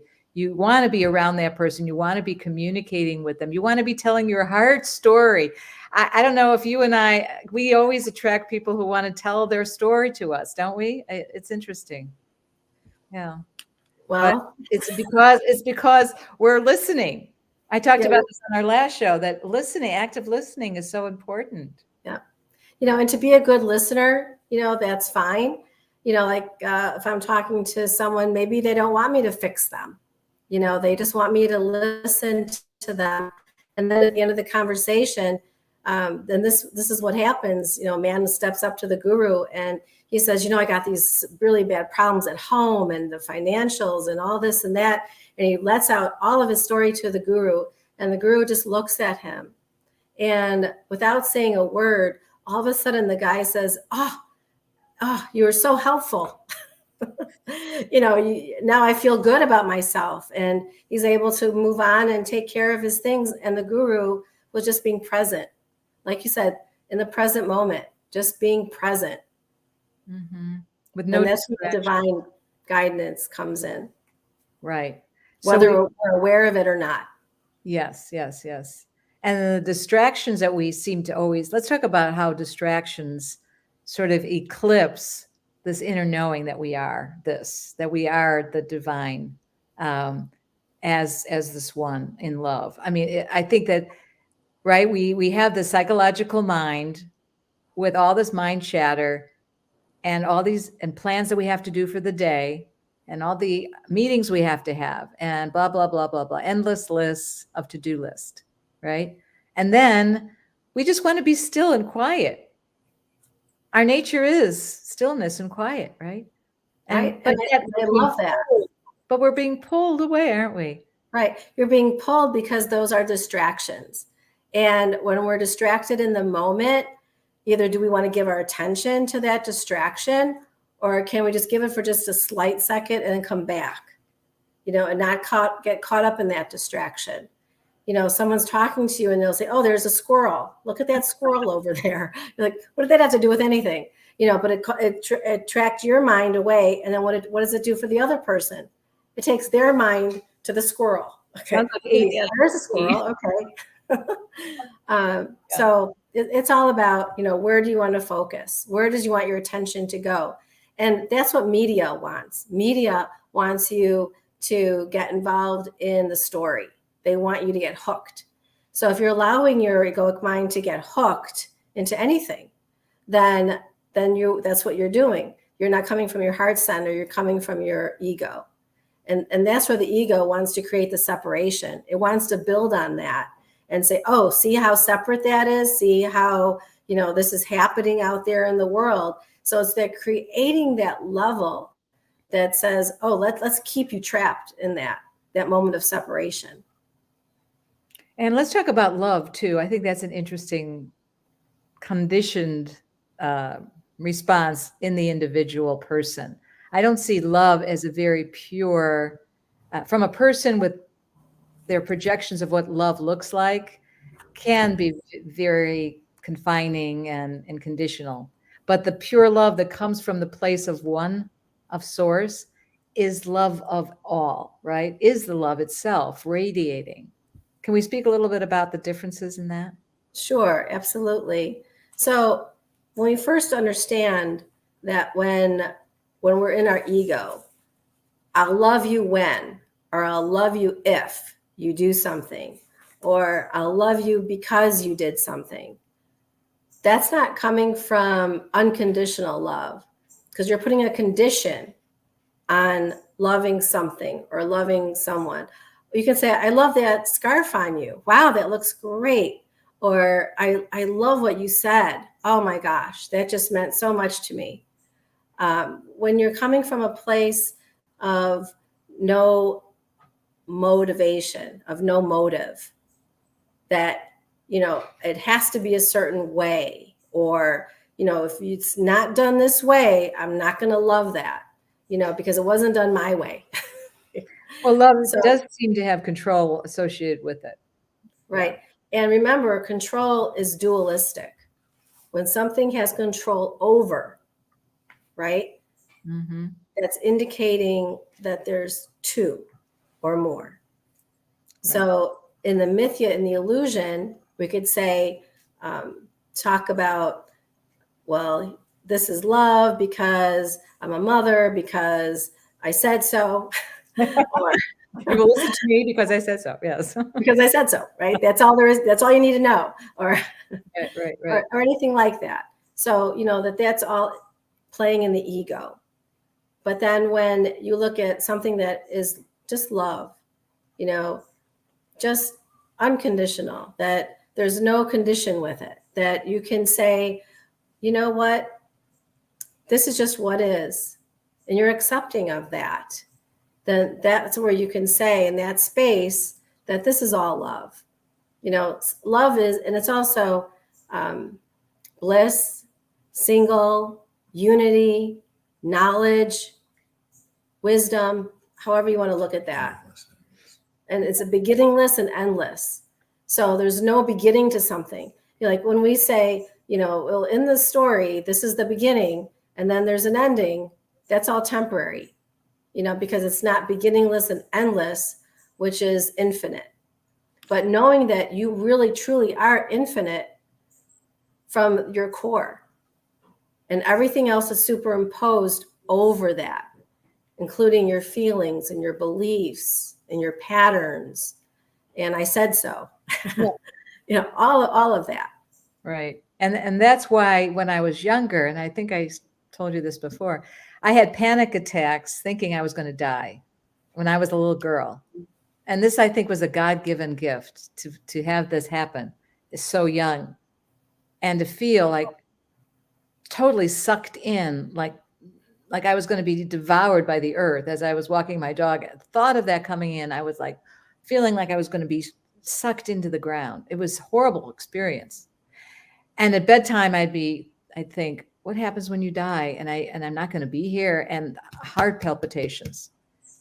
want to be around that person. You want to be communicating with them. You want to be telling your heart story. I don't know if you and we always attract people who want to tell their story to us, don't we? It's interesting. Yeah. Well, but it's because we're listening. I talked about this on our last show, that active listening is so important. Yeah. And to be a good listener, that's fine. If I'm talking to someone, maybe they don't want me to fix them. They just want me to listen to them. And then at the end of the conversation, then this is what happens. Man steps up to the guru and he says, I got these really bad problems at home and the financials and all this and that. And he lets out all of his story to the guru, and the guru just looks at him. And without saying a word, all of a sudden the guy says, oh, you were so helpful. Now I feel good about myself. And he's able to move on and take care of his things. And the guru was just being present. Like you said, in the present moment, just being present. Mm-hmm. And that's where the divine guidance comes in. Right. Whether we're aware of it or not. Yes. And the distractions that we seem to always, let's talk about how distractions sort of eclipse this inner knowing that we are the divine, as this one in love. I mean, I think that, right, we have the psychological mind with all this mind chatter and all these and plans that we have to do for the day and all the meetings we have to have and blah, blah, blah, blah, blah, endless lists of to-do list, right? And then we just want to be still and quiet. Our nature is stillness and quiet, right? Right. And I love that. But we're being pulled away, aren't we? Right. You're being pulled because those are distractions. And when we're distracted in the moment, either do we want to give our attention to that distraction, or can we just give it for just a slight second and then come back, and not get caught up in that distraction. Someone's talking to you and they'll say, oh, there's a squirrel. Look at that squirrel over there. You're like, what did that have to do with anything? But it tracked your mind away. And then what does it do for the other person? It takes their mind to the squirrel. Okay. Yeah, there's a squirrel. Okay. So it's all about, where do you want to focus? Where does you want your attention to go? And that's what media wants. Media wants you to get involved in the story. They want you to get hooked. So if you're allowing your egoic mind to get hooked into anything, then that's what you're doing. You're not coming from your heart center, you're coming from your ego. And that's where the ego wants to create the separation. It wants to build on that and say, oh, see how separate that is? See how, this is happening out there in the world. So it's that creating that level that says, oh, let's keep you trapped in that moment of separation. And let's talk about love too. I think that's an interesting conditioned response in the individual person. I don't see love as a very pure, from a person with their projections of what love looks like, can be very confining and conditional. But the pure love that comes from the place of one, of source, is love of all, right? Is the love itself radiating. Can we speak a little bit about the differences in that? Sure, absolutely. So when we first understand that when we're in our ego, I'll love you when, or I'll love you if, you do something, or I'll love you because you did something. That's not coming from unconditional love, because you're putting a condition on loving something or loving someone. You can say, I love that scarf on you. Wow, that looks great. Or I love what you said. Oh my gosh, that just meant so much to me. When you're coming from a place of no motivation, of no motive, that, it has to be a certain way, or, if it's not done this way, I'm not going to love that, because it wasn't done my way. Well, love So, does seem to have control associated with it. right. And remember, control is dualistic. When something has control over, right, Mm-hmm. that's indicating that there's two or more. Right. So in the mythia, in the illusion, we could say, talk about, well, this is love because I'm a mother, because I said so. Or, you will listen to me because I said so. Yes. Because I said so, right? That's all there is. That's all you need to know. Or, right. Or anything like that. So, that's all playing in the ego. But then when you look at something that is just love, just unconditional, that there's no condition with it, that you can say, you know what, this is just what is, and you're accepting of that, then that's where you can say in that space that this is all love. Love is, and it's also bliss, single, unity, knowledge, wisdom, however you want to look at that. And it's a beginningless and endless. So there's no beginning to something. Like when we say, well, in the story, this is the beginning, and then there's an ending, that's all temporary, because it's not beginningless and endless, which is infinite. But knowing that you really, truly are infinite from your core, and everything else is superimposed over that, including your feelings and your beliefs and your patterns. And I said so, Yeah. all of that. Right. And that's why when I was younger, and I think I told you this before, I had panic attacks thinking I was going to die when I was a little girl. And this, I think, was a God-given gift to have this happen so young, and to feel like totally sucked in, like I was going to be devoured by the earth as I was walking my dog. Thought of that coming in, I was like feeling like I was going to be sucked into the ground. It was a horrible experience. And at bedtime, I'd think, what happens when you die? And I'm not going to be here. And heart palpitations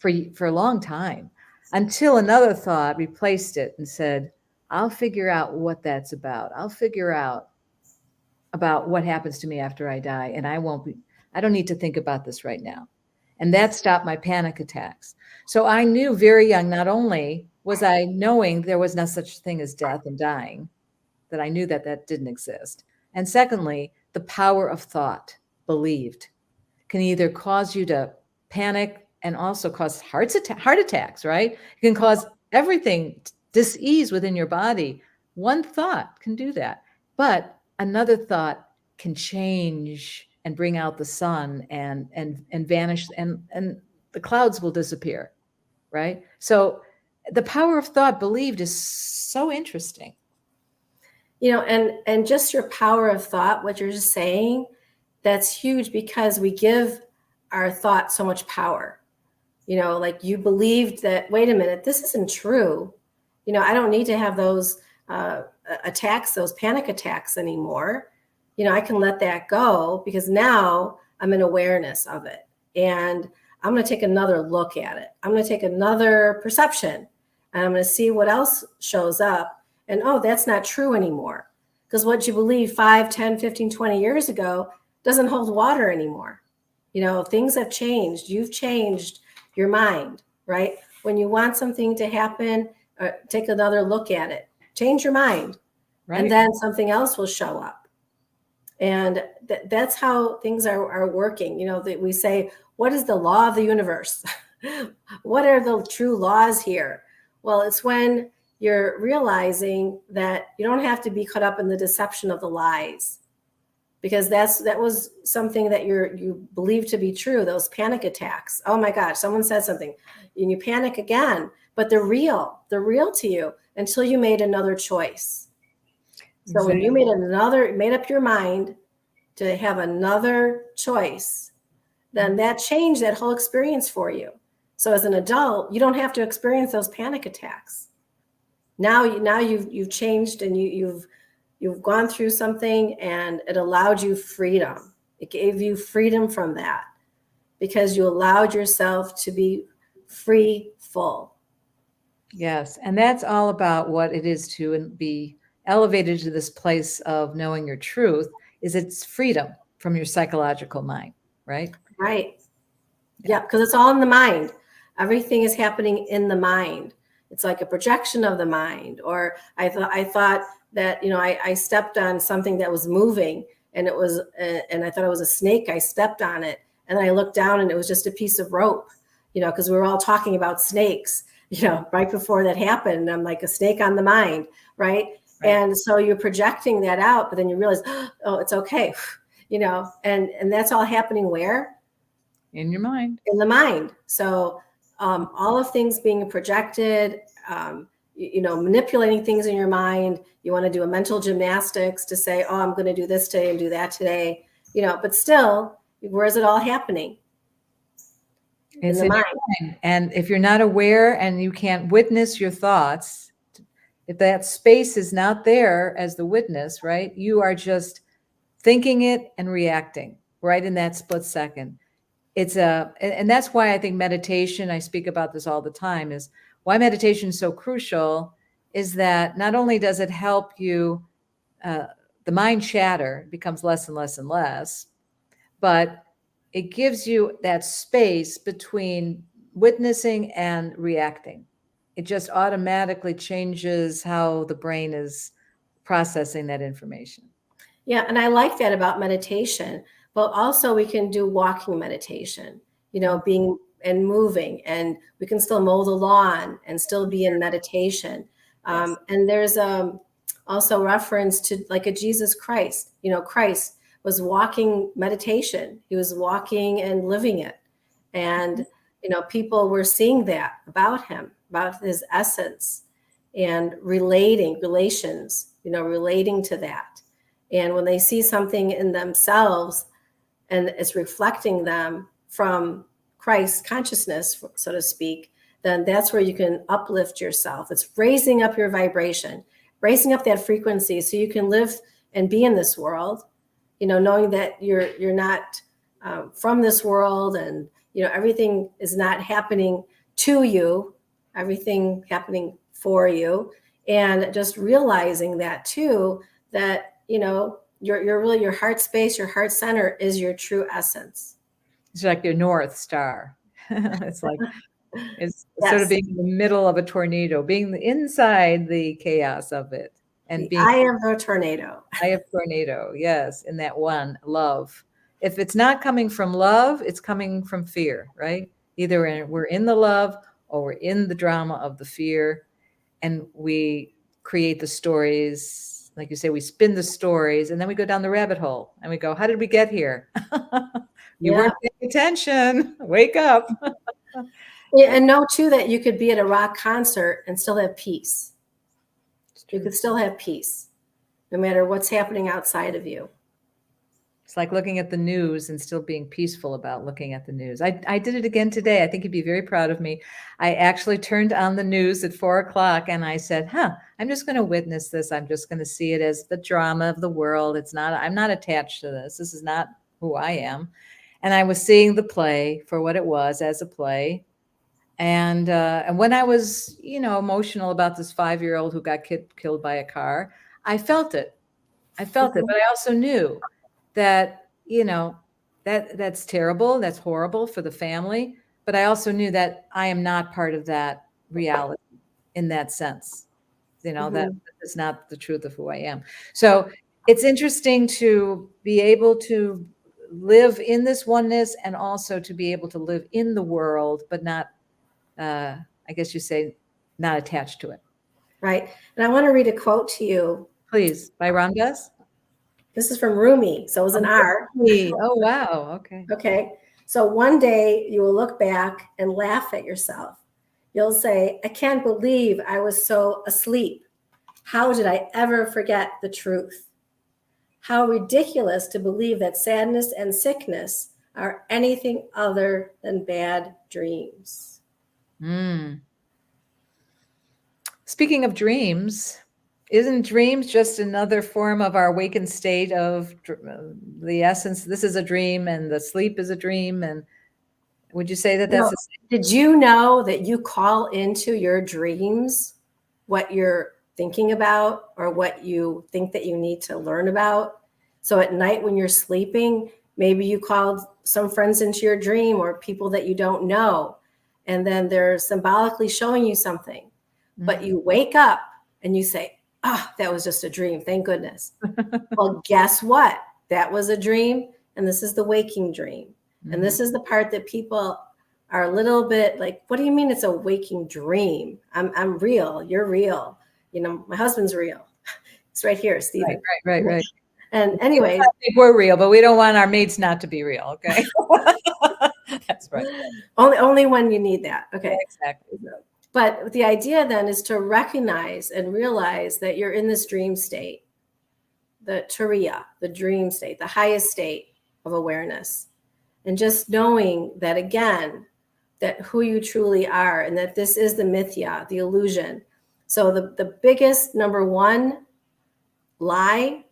for a long time, until another thought replaced it and said, I'll figure out what that's about. I'll figure out about what happens to me after I die. And I don't need to think about this right now. And that stopped my panic attacks. So I knew very young, not only was I knowing there was no such thing as death and dying, that I knew that didn't exist. And secondly, the power of thought, believed, can either cause you to panic and also cause heart attacks, right? It can cause everything, dis-ease within your body. One thought can do that. But another thought can change and bring out the sun and vanish, and the clouds will disappear, right? So the power of thought, believed, is so interesting. And just your power of thought, what you're just saying, that's huge, because we give our thought so much power. Like you believed that, wait a minute, this isn't true. I don't need to have those attacks, those panic attacks anymore. I can let that go, because now I'm in awareness of it. And I'm going to take another look at it. I'm going to take another perception, and I'm going to see what else shows up. And, oh, that's not true anymore. Because what you believe 5, 10, 15, 20 years ago doesn't hold water anymore. Things have changed. You've changed your mind, right? When you want something to happen, take another look at it. Change your mind. Right. And then something else will show up. And that's how things are working. That we say, what is the law of the universe? What are the true laws here? Well, it's when you're realizing that you don't have to be caught up in the deception of the lies, because that was something that you believe to be true. Those panic attacks. Oh my gosh, someone said something, and you panic again. But they're real. They're real to you until you made another choice. So when you made up your mind to have another choice, then that changed that whole experience for you. So as an adult, you don't have to experience those panic attacks. Now you've changed, and you've gone through something, and it allowed you freedom. It gave you freedom from that because you allowed yourself to be free, full. Yes. And that's all about what it is to be elevated to this place of knowing your truth, is it's freedom from your psychological mind, right? Right. Yeah, because it's all in the mind. Everything is happening in the mind. It's like a projection of the mind. Or I thought that, I stepped on something that was moving, and it was, and I thought it was a snake. I stepped on it, and I looked down, and it was just a piece of rope, because we were all talking about snakes, right before that happened. I'm like, a snake on the mind, right? And so you're projecting that out, but then you realize, oh, it's okay, and that's all happening where? In your mind. In the mind. So all of things being projected, manipulating things in your mind. You want to do a mental gymnastics to say, oh, I'm going to do this today and do that today, but still, where is it all happening? It's in your mind. And if you're not aware and you can't witness your thoughts, if that space is not there as the witness, right, you are just thinking it and reacting right in that split second. And that's why I think meditation, I speak about this all the time, is why meditation is so crucial, is that not only does it help you, the mind chatter becomes less and less and less, but it gives you that space between witnessing and reacting. It just automatically changes how the brain is processing that information. Yeah, and I like that about meditation. But also we can do walking meditation, being and moving, and we can still mow the lawn and still be in meditation. Yes. And there's also reference to like a Jesus Christ. Christ was walking meditation. He was walking and living it. And, people were seeing that about him, about his essence, and relating to that. And when they see something in themselves and it's reflecting them from Christ's consciousness, so to speak, then that's where you can uplift yourself. It's raising up your vibration, raising up that frequency so you can live and be in this world, knowing that you're not from this world, and, everything is not happening to you, everything happening for you. And just realizing that too, that, you're really, your heart space, your heart center is your true essence. It's like your North Star. It's like, it's Yes. sort of being in the middle of a tornado, being inside the chaos of it. And being eye of the tornado. Eye of tornado, yes, in that one, love. If it's not coming from love, it's coming from fear, right? Either we're in the love or we're in the drama of the fear, and we create the stories. Like you say, we spin the stories, and then we go down the rabbit hole, and we go, how did we get here? You weren't paying attention. Wake up. Yeah, and know too that you could be at a rock concert and still have peace. You could still have peace no matter what's happening outside of you. It's like looking at the news and still being peaceful about looking at the news. I did it again today. I think you'd be very proud of me. I actually turned on the news at 4:00 and I said, I'm just going to witness this. I'm just going to see it as the drama of the world. I'm not attached to this. This is not who I am. And I was seeing the play for what it was, as a play. And when I was, emotional about this 5-year-old who got killed by a car, I felt it. But I also knew that, that's terrible. That's horrible for the family. But I also knew that I am not part of that reality in that sense. That is not the truth of who I am. So it's interesting to be able to live in this oneness, and also to be able to live in the world, but not, I guess you say, not attached to it. Right. And I want to read a quote to you. Please, by Ramdas. This is from Rumi. So it was an R. Oh, wow. Okay. Okay. So one day you will look back and laugh at yourself. You'll say, I can't believe I was so asleep. How did I ever forget the truth? How ridiculous to believe that sadness and sickness are anything other than bad dreams. Speaking of dreams, isn't dreams just another form of our awakened state of the essence? This is a dream and the sleep is a dream. And would you say that that's the same? Did you know that you call into your dreams what you're thinking about or what you think that you need to learn about? So at night when you're sleeping, maybe you called some friends into your dream or people that you don't know, and then they're symbolically showing you something. But you wake up and you say, oh, that was just a dream. Thank goodness. Well, guess what? That was a dream. And this is the waking dream. And this is the part that people are a little bit like, what do you mean it's a waking dream? I'm real. You're real. You know, my husband's real. It's right here, Stephen. Right. And anyways, I think we're real, but we don't want our mates not to be real. Okay. That's right. Only when you need that. Okay. Exactly. But the idea then is to recognize and realize that you're in this dream state, the turiya, the dream state, the highest state of awareness. And just knowing that, again, that who you truly are and that this is the mithya, the illusion. So the biggest number one lie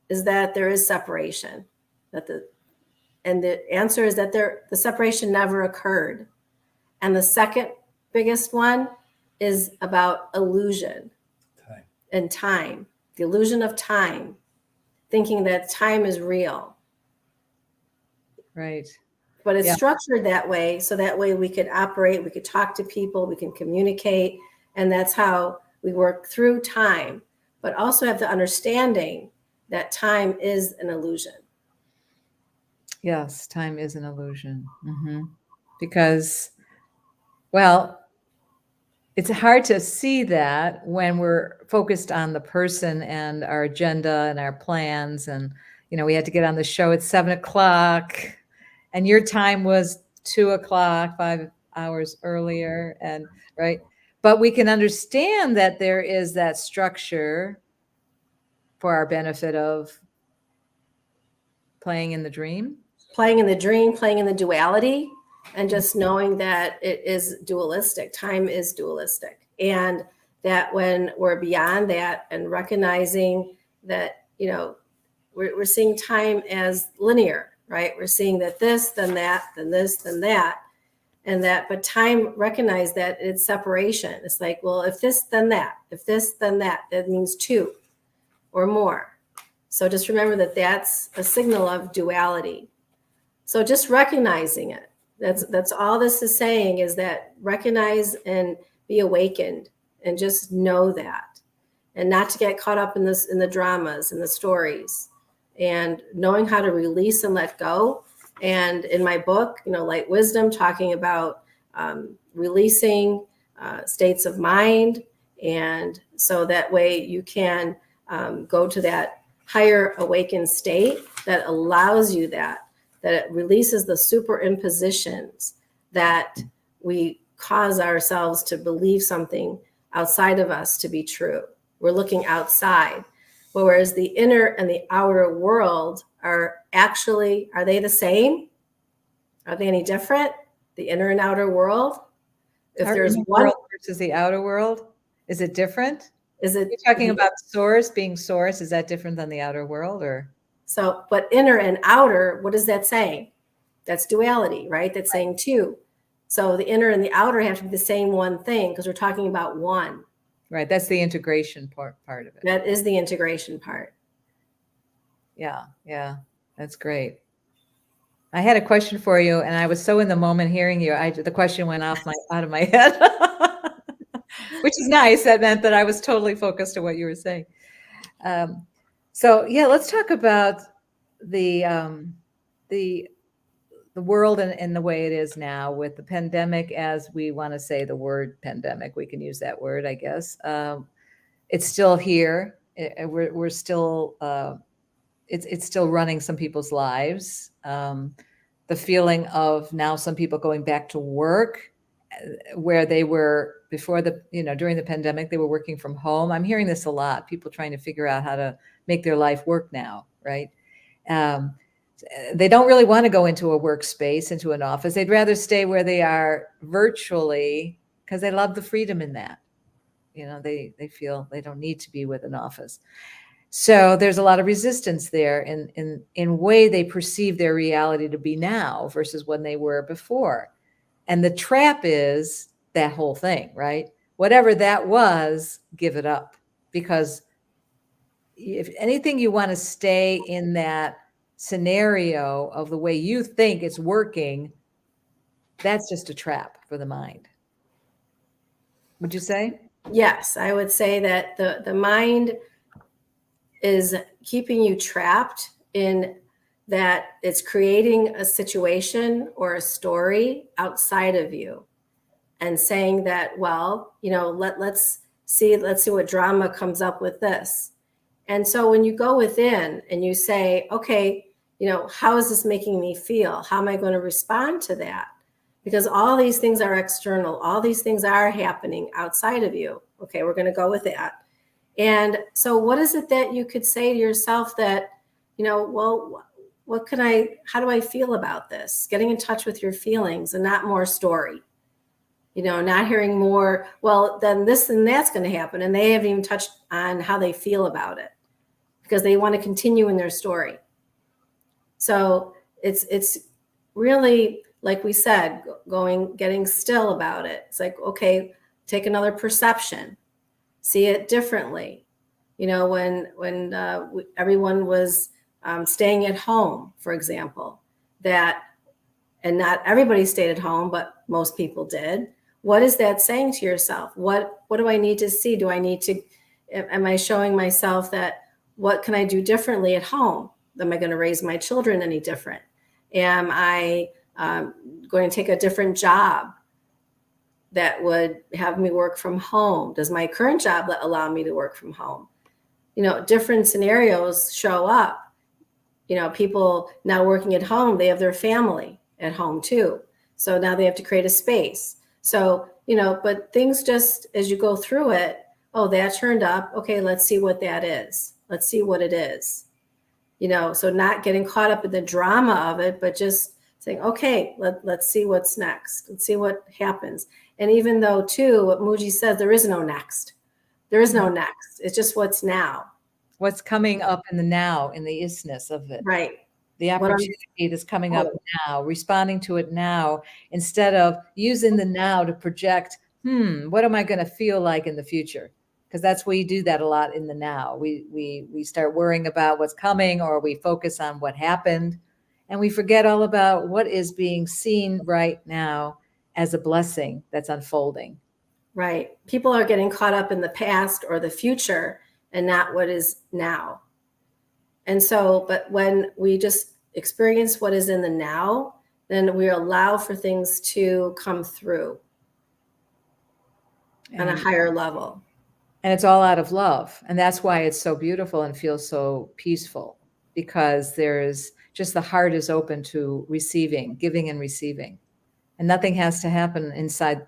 is that there is separation, and the answer is that the separation never occurred. And the second biggest one is about illusion and time, the illusion of time, thinking that time is real. Right. But it's structured that way, so that way we could operate, we could talk to people, we can communicate, and that's how we work through time, but also have the understanding that time is an illusion. Yes, time is an illusion. Because, well, it's hard to see that when we're focused on the person and our agenda and our plans. And, you know, we had to get on the show at 7:00 and your time was 2:00, 5 hours earlier. And right. But we can understand that there is that structure for our benefit of playing in the dream. Playing in the dream, playing in the duality, and just knowing that it is dualistic. Time is dualistic. And that when we're beyond that and recognizing that, you know, we're seeing time as linear, right? We're seeing that this, then that, then this, then that. And that, but time recognize that it's separation. It's like, well, if this, then that, if this, then that, that means two or more. So just remember that that's a signal of duality. So just recognizing it. That's all this is saying, is that recognize and be awakened and just know that, and not to get caught up in this, in the dramas and the stories, and knowing how to release and let go. And in my book, you know, Light Wisdom, talking about releasing states of mind. And so that way you can go to that higher awakened state that allows you that it releases the superimpositions that we cause ourselves to believe something outside of us to be true. We're looking outside. Whereas the inner and the outer world are they the same? Are they any different? The inner and outer world? If there's one world versus the outer world, is it different? Is it You're talking about source being source? Is that different than the outer world, or? So, but inner and outer, what is that saying? That's duality, right? That's saying two. So the inner and the outer have to be the same one thing, because we're talking about one. Right. That's the integration part of it. That is the integration part. Yeah. That's great. I had a question for you, and I was so in the moment hearing you. The question went out of my head, which is nice. That meant that I was totally focused on what you were saying. So yeah, let's talk about the the world and the way it is now with the pandemic, as we want to say the word pandemic, we can use that word, I guess. It's still here. We're still, it's still running some people's lives. The feeling of now some people going back to work where they were before during the pandemic, they were working from home. I'm hearing this a lot, people trying to figure out how to make their life work now, right? They don't really want to go into a workspace, into an office. They'd rather stay where they are virtually because they love the freedom in that. They feel they don't need to be with an office. So there's a lot of resistance there in way they perceive their reality to be now versus when they were before. And the trap is that whole thing, right? Whatever that was, give it up. Because if anything, you want to stay in that scenario of the way you think it's working, that's just a trap for the mind. Would you say? Yes, I would say that the mind is keeping you trapped in that it's creating a situation or a story outside of you and saying that, well, let's see what drama comes up with this. And so when you go within and you say, okay, how is this making me feel? How am I going to respond to that? Because all these things are external. All these things are happening outside of you. Okay, we're going to go with that. And so what is it that you could say to yourself that, well, how do I feel about this? Getting in touch with your feelings and not more story. Not hearing more, well, then this and that's going to happen. And they haven't even touched on how they feel about it because they want to continue in their story. So it's really, like we said, getting still about it. It's like, okay, take another perception, see it differently. When everyone was staying at home, for example, and not everybody stayed at home, but most people did. What is that saying to yourself? What do I need to see? Am I showing myself that what can I do differently at home? Am I going to raise my children any different? Am I going to take a different job that would have me work from home? Does my current job allow me to work from home? Different scenarios show up. People now working at home, they have their family at home too. So now they have to create a space. So, but things just, as you go through it, oh, that turned up. Okay, let's see what that is. Let's see what it is. So not getting caught up in the drama of it, but just saying, okay, let's see what's next. Let's see what happens. And even though, too, what Mooji says, there is no next. There is no next. It's just what's now. What's coming up in the now, in the isness of it. Right. The opportunity that's coming up now, responding to it now, instead of using the now to project, what am I going to feel like in the future? Because that's where you do that a lot in the now. We start worrying about what's coming, or we focus on what happened, and we forget all about what is being seen right now as a blessing that's unfolding. Right. People are getting caught up in the past or the future and not what is now. And so, but when we just experience what is in the now, then we allow for things to come through on a higher level. And it's all out of love. And that's why it's so beautiful and feels so peaceful, because there's just the heart is open to receiving, giving and receiving. And nothing has to happen inside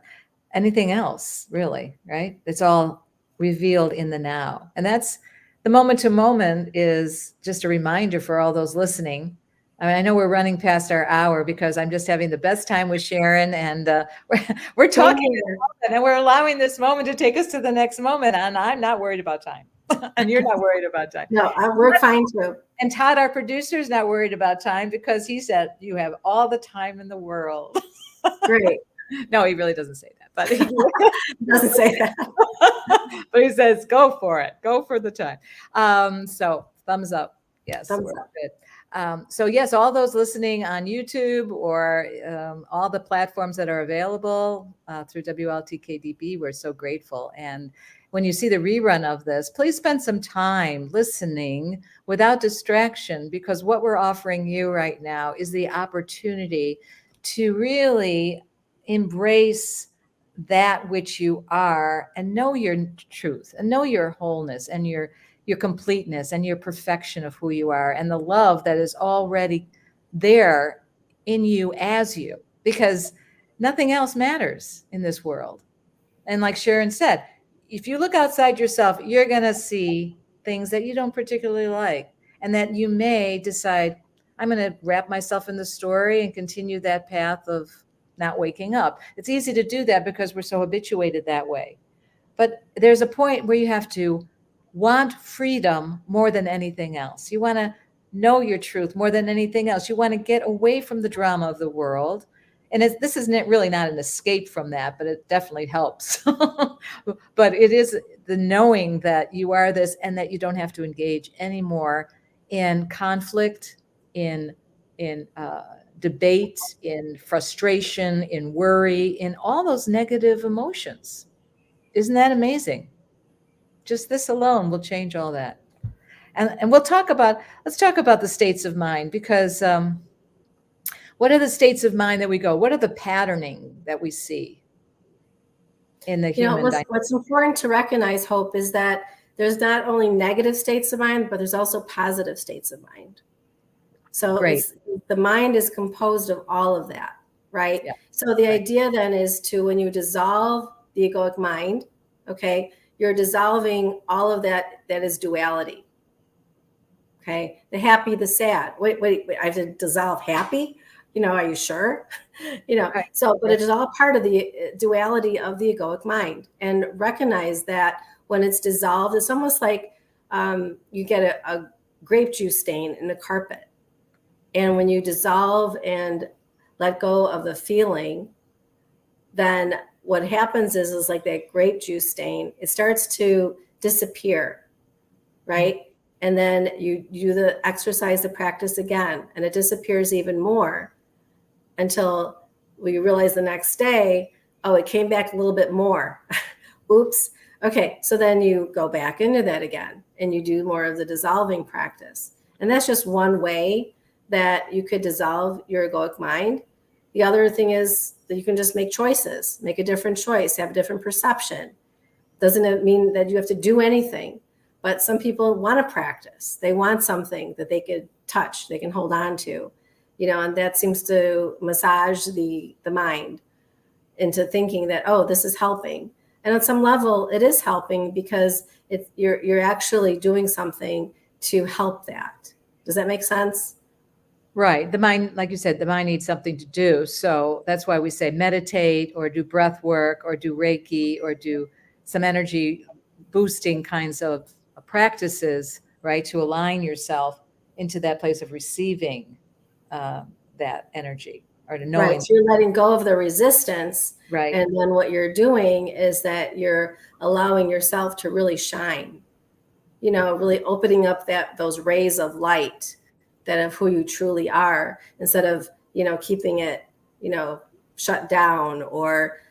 anything else, really, right? It's all revealed in the now. And that's the moment to moment is just a reminder for all those listening. I mean, I know we're running past our hour because I'm just having the best time with Sharon, and we're talking this moment, and we're allowing this moment to take us to the next moment. And I'm not worried about time. And you're not worried about time. No, we're fine too. And Todd, our producer, is not worried about time because he said, you have all the time in the world. Great. No, he really doesn't say that, but he doesn't say that. But he says, go for it. Go for the time. So thumbs up. Yes. Thumbs up. Good. So yes, all those listening on YouTube or all the platforms that are available through WLTK-DB, we're so grateful. And when you see the rerun of this, please spend some time listening without distraction, because what we're offering you right now is the opportunity to really embrace that which you are and know your truth and know your wholeness and your completeness and your perfection of who you are and the love that is already there in you as you, because nothing else matters in this world. And like Sharon said, if you look outside yourself, you're going to see things that you don't particularly like, and that you may decide, I'm going to wrap myself in the story and continue that path of not waking up. It's easy to do that because we're so habituated that way. But there's a point where you have to want freedom more than anything else. You want to know your truth more than anything else. You want to get away from the drama of the world. And this isn't really not an escape from that, but it definitely helps. But it is the knowing that you are this and that you don't have to engage anymore in conflict, in debate, in frustration, in worry, in all those negative emotions. Isn't that amazing? Just this alone will change all that. And let's talk about the states of mind, because what are the states of mind that we go? What are the patterning that we see in the human dynamic? What's important to recognize, Hope, is that there's not only negative states of mind, but there's also positive states of mind. So the mind is composed of all of that, right? Yeah. So the idea then is to, when you dissolve the egoic mind, okay, you're dissolving all of that is duality. Okay, the happy, the sad. Wait, I have to dissolve happy? Are you sure? Right. So, but it is all part of the duality of the egoic mind. And recognize that when it's dissolved, it's almost like you get a grape juice stain in the carpet. And when you dissolve and let go of the feeling, then what happens is like that grape juice stain, it starts to disappear, right? Mm-hmm. And then you do the exercise, the practice again, and it disappears even more until we realize the next day, oh, it came back a little bit more. Oops. Okay, so then you go back into that again and you do more of the dissolving practice. And that's just one way that you could dissolve your egoic mind. The other thing is that you can just make choices, make a different choice, have a different perception. Doesn't mean that you have to do anything, but some people want to practice. They want something that they could touch, they can hold on to, and that seems to massage the mind into thinking that, oh, this is helping. And at some level, it is helping because you're actually doing something to help that. Does that make sense? Right. The mind, like you said, the mind needs something to do. So that's why we say meditate or do breath work or do Reiki or do some energy boosting kinds of practices, right? To align yourself into that place of receiving that energy, or to knowing. Right. So you're letting go of the resistance. Right. And then what you're doing is that you're allowing yourself to really shine, really opening up those rays of light that of who you truly are, instead of, keeping it, shut down, or,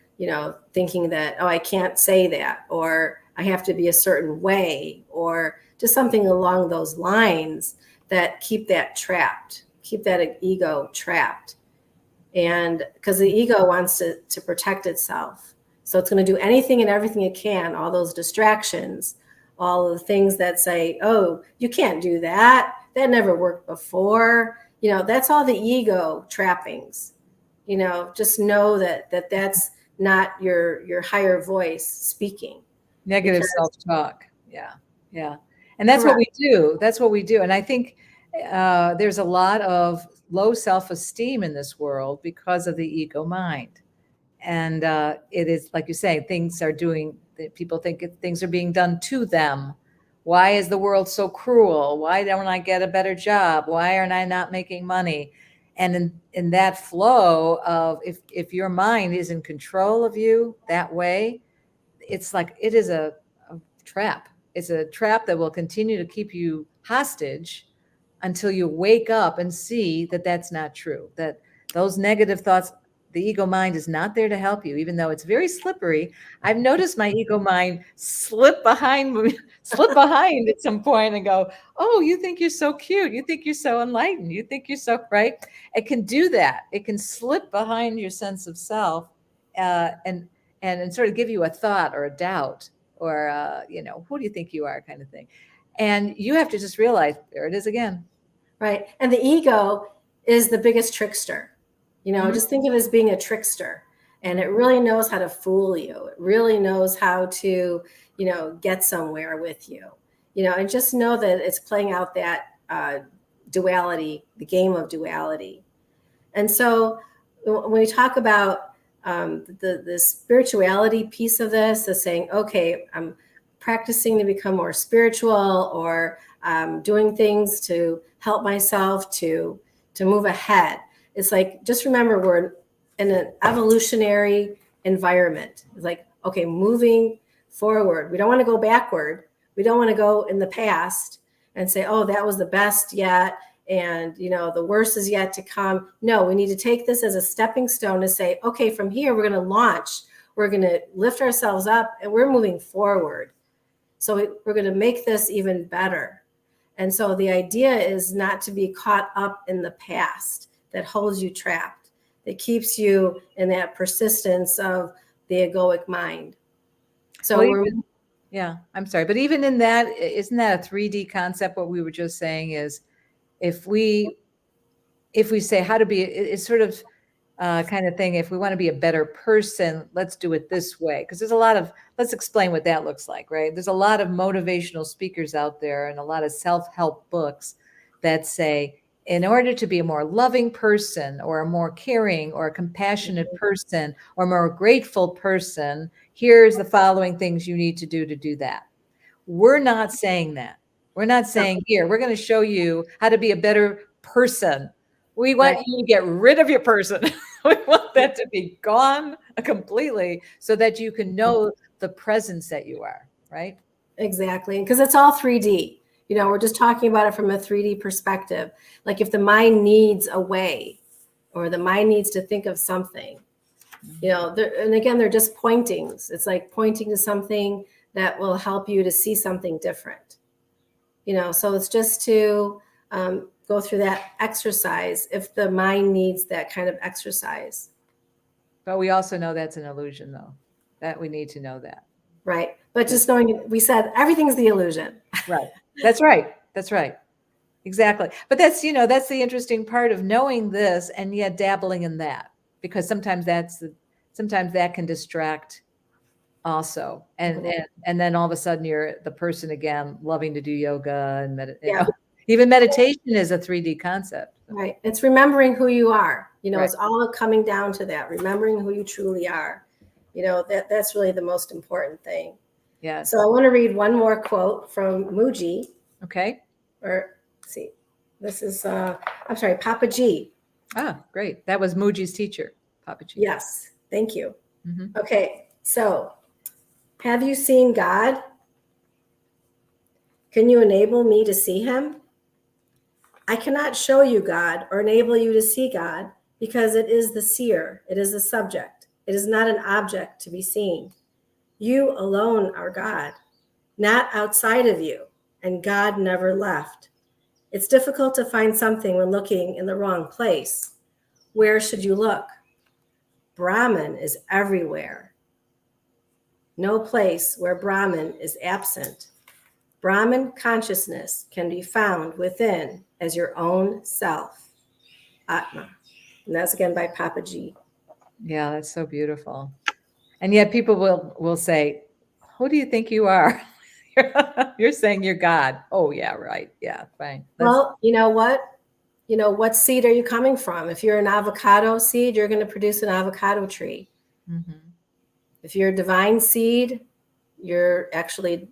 thinking that, oh, I can't say that, or I have to be a certain way, or just something along those lines that keep that trapped, keep that ego trapped. And because the ego wants to protect itself. So it's going to do anything and everything it can, all those distractions, all of the things that say, oh, you can't do that. That never worked before. That's all the ego trappings. Just know that that's not your higher voice speaking. Negative self-talk. Yeah. Yeah. And that's Correct. What we do. That's what we do. And I think there's a lot of low self-esteem in this world because of the ego mind. And it is, like you say, people think things are being done to them. Why is the world so cruel? Why don't I get a better job? Why aren't I not making money? And in that flow of, if your mind is in control of you that way, it's like, it is a trap. It's a trap that will continue to keep you hostage until you wake up and see that that's not true, that those negative thoughts The ego mind is not there to help you, even though it's very slippery. I've noticed my ego mind slip behind at some point and go, oh, you think you're so cute. You think you're so enlightened. You think you're so right. It can do that. It can slip behind your sense of self and sort of give you a thought or a doubt or, who do you think you are kind of thing. And you have to just realize, there it is again. Right. And the ego is the biggest trickster. Just think of it as being a trickster. And it really knows how to fool you. It really knows how to, get somewhere with you. And just know that it's playing out that duality, the game of duality. And so when we talk about the spirituality piece of this, is saying, okay, I'm practicing to become more spiritual, or doing things to help myself to move ahead. It's like, just remember, we're in an evolutionary environment. It's like, okay, moving forward. We don't want to go backward. We don't want to go in the past and say, oh, that was the best yet, and the worst is yet to come. No, we need to take this as a stepping stone to say, okay, from here we're going to launch. We're going to lift ourselves up, and we're moving forward. So we're going to make this even better. And so the idea is not to be caught up in the past that holds you trapped, that keeps you in that persistence of the egoic mind. So I'm sorry. But even in that, isn't that a 3D concept? What we were just saying is, if we say how to be, it's sort of kind of thing. If we want to be a better person, let's do it this way. Because there's a lot of, let's explain what that looks like, right? There's a lot of motivational speakers out there and a lot of self-help books that say, in order to be a more loving person, or a more caring or a compassionate person, or a more grateful person, here's the following things you need to do that. We're not saying that. We're not saying, here, we're going to show you how to be a better person. We want you to get rid of your person. We want that to be gone completely, so that you can know the presence that you are, right? Exactly. Because it's all 3D. We're just talking about it from a 3D perspective. Like, if the mind needs a way, or the mind needs to think of something, and again, they're just pointings. It's like pointing to something that will help you to see something different. So it's just to go through that exercise if the mind needs that kind of exercise. But we also know that's an illusion, though, that we need to know that. Right. But just knowing, we said everything's the illusion. Right. That's right. That's right. Exactly. But that's, that's the interesting part of knowing this and yet dabbling in that, because sometimes that can distract also. And then all of a sudden you're the person again, loving to do yoga and even meditation is a 3D concept. Right. It's remembering who you are. It's all coming down to that, remembering who you truly are. That's really the most important thing. Yeah. So I want to read one more quote from Mooji. Okay. Or see, this is Papa G. Ah, great. That was Mooji's teacher, Papa G. Yes. Thank you. Mm-hmm. Okay. So, have you seen God? Can you enable me to see him? I cannot show you God or enable you to see God, because it is the seer. It is the subject. It is not an object to be seen. You alone are God, not outside of you, and God never left. It's difficult to find something when looking in the wrong place. Where should you look? Brahman is everywhere. No place where Brahman is absent. Brahman consciousness can be found within as your own self, Atma. And that's again by Papa G. Yeah, that's so beautiful. And yet people will say, who do you think you are? You're saying you're God. Oh, yeah, right. Yeah, fine. Well, you know what? What seed are you coming from? If you're an avocado seed, you're going to produce an avocado tree. Mm-hmm. If you're a divine seed, you're actually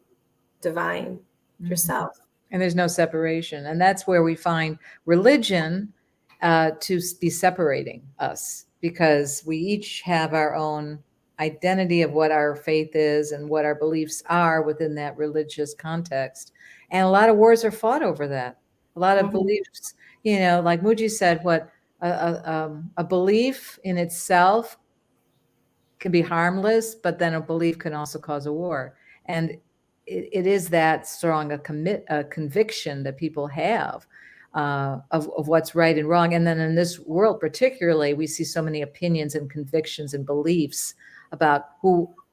divine yourself. And there's no separation. And that's where we find religion to be separating us, because we each have our own identity of what our faith is and what our beliefs are within that religious context. And a lot of wars are fought over that. A lot of beliefs, like Mooji said, what a belief in itself can be harmless, but then a belief can also cause a war. And it is that strong a conviction that people have of what's right and wrong. And then in this world particularly, we see so many opinions and convictions and beliefs about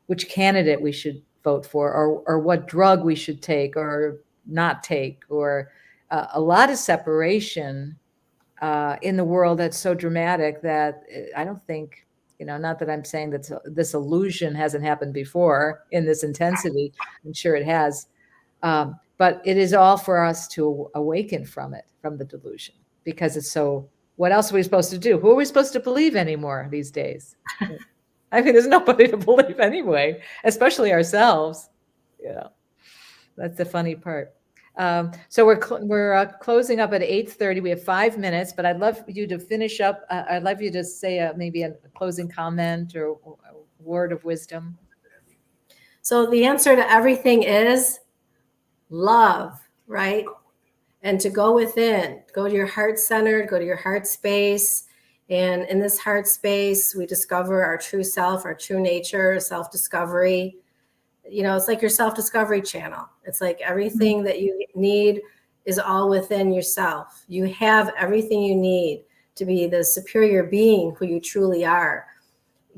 which candidate we should vote for, or what drug we should take or not take, or a lot of separation in the world that's so dramatic that I don't think, not that I'm saying that this illusion hasn't happened before in this intensity. I'm sure it has. But it is all for us to awaken from it, from the delusion, because it's so, what else are we supposed to do? Who are we supposed to believe anymore these days? I mean, there's nobody to believe anyway, especially ourselves. That's the funny part. So we're closing up at 8:30. We have 5 minutes, but I'd love you to finish up. I'd love you to say maybe a closing comment or a word of wisdom. So the answer to everything is love, right? And to go within, go to your heart center, go to your heart space. And in this heart space, we discover our true self, our true nature, self-discovery. It's like your self-discovery channel. It's like everything that you need is all within yourself. You have everything you need to be the superior being who you truly are,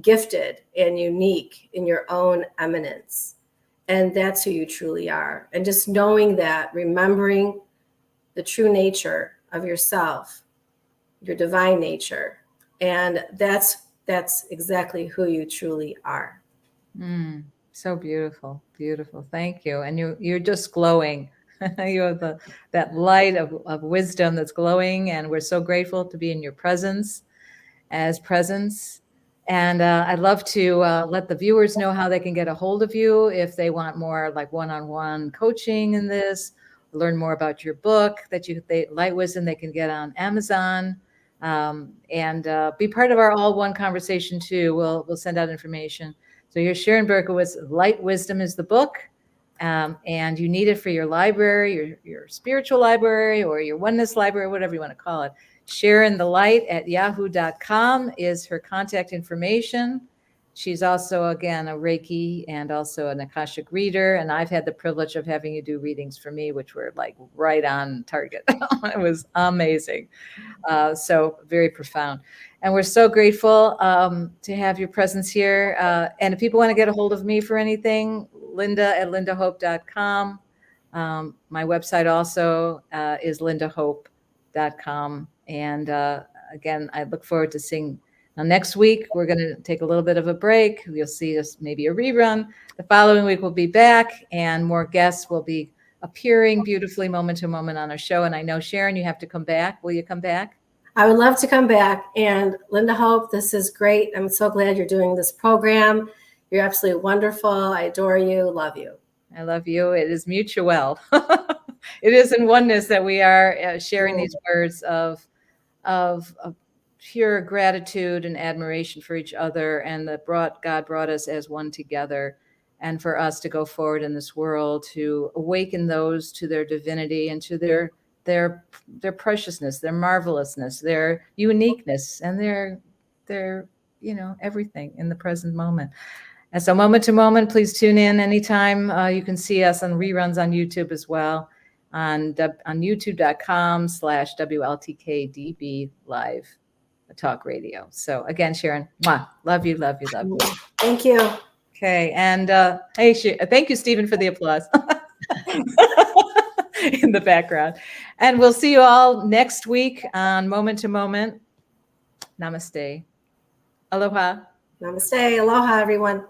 gifted and unique in your own eminence. And that's who you truly are. And just knowing that, remembering the true nature of yourself, your divine nature. And that's exactly who you truly are. So beautiful, beautiful. Thank you. And you're just glowing. You have that light of wisdom that's glowing, and we're so grateful to be in your presence as presence. And I'd love to let the viewers know how they can get a hold of you if they want more like one-on-one coaching in this, learn more about your book Light Wisdom, they can get on Amazon, and be part of our All One conversation too. We'll send out information. So here's Sharon Berkowitz. Light Wisdom is the book, and you need it for your library, your spiritual library, or your oneness library, whatever you want to call it. SharonTheLight@yahoo.com is her contact information. She's also, again, a Reiki and also an Akashic reader. And I've had the privilege of having you do readings for me, which were like right on target. It was amazing. So very profound. And we're so grateful to have your presence here. And if people want to get a hold of me for anything, Lynda@LyndaHope.com. My website also is LyndaHope.com. And again, I look forward to seeing. Now, next week, we're going to take a little bit of a break. You'll see us maybe a rerun. The following week, we'll be back, and more guests will be appearing beautifully moment to moment on our show. And I know, Sharon, you have to come back. Will you come back? I would love to come back. And Lynda Hope, this is great. I'm so glad you're doing this program. You're absolutely wonderful. I adore you. Love you. I love you. It is mutual. It is in oneness that we are sharing these words of pure gratitude and admiration for each other, and that God brought us as one together, and for us to go forward in this world to awaken those to their divinity and to their preciousness, their marvelousness, their uniqueness, and their everything in the present moment. And so moment to moment, please tune in anytime. You can see us on reruns on YouTube as well, on youtube.com/WLTK-DB live talk radio. So again, Sharon, love you, love you, love you. Thank you. Okay. And hey, thank you, Stephen, for the applause in the background. And we'll see you all next week on Moment to Moment. Namaste. Aloha. Namaste. Aloha, everyone.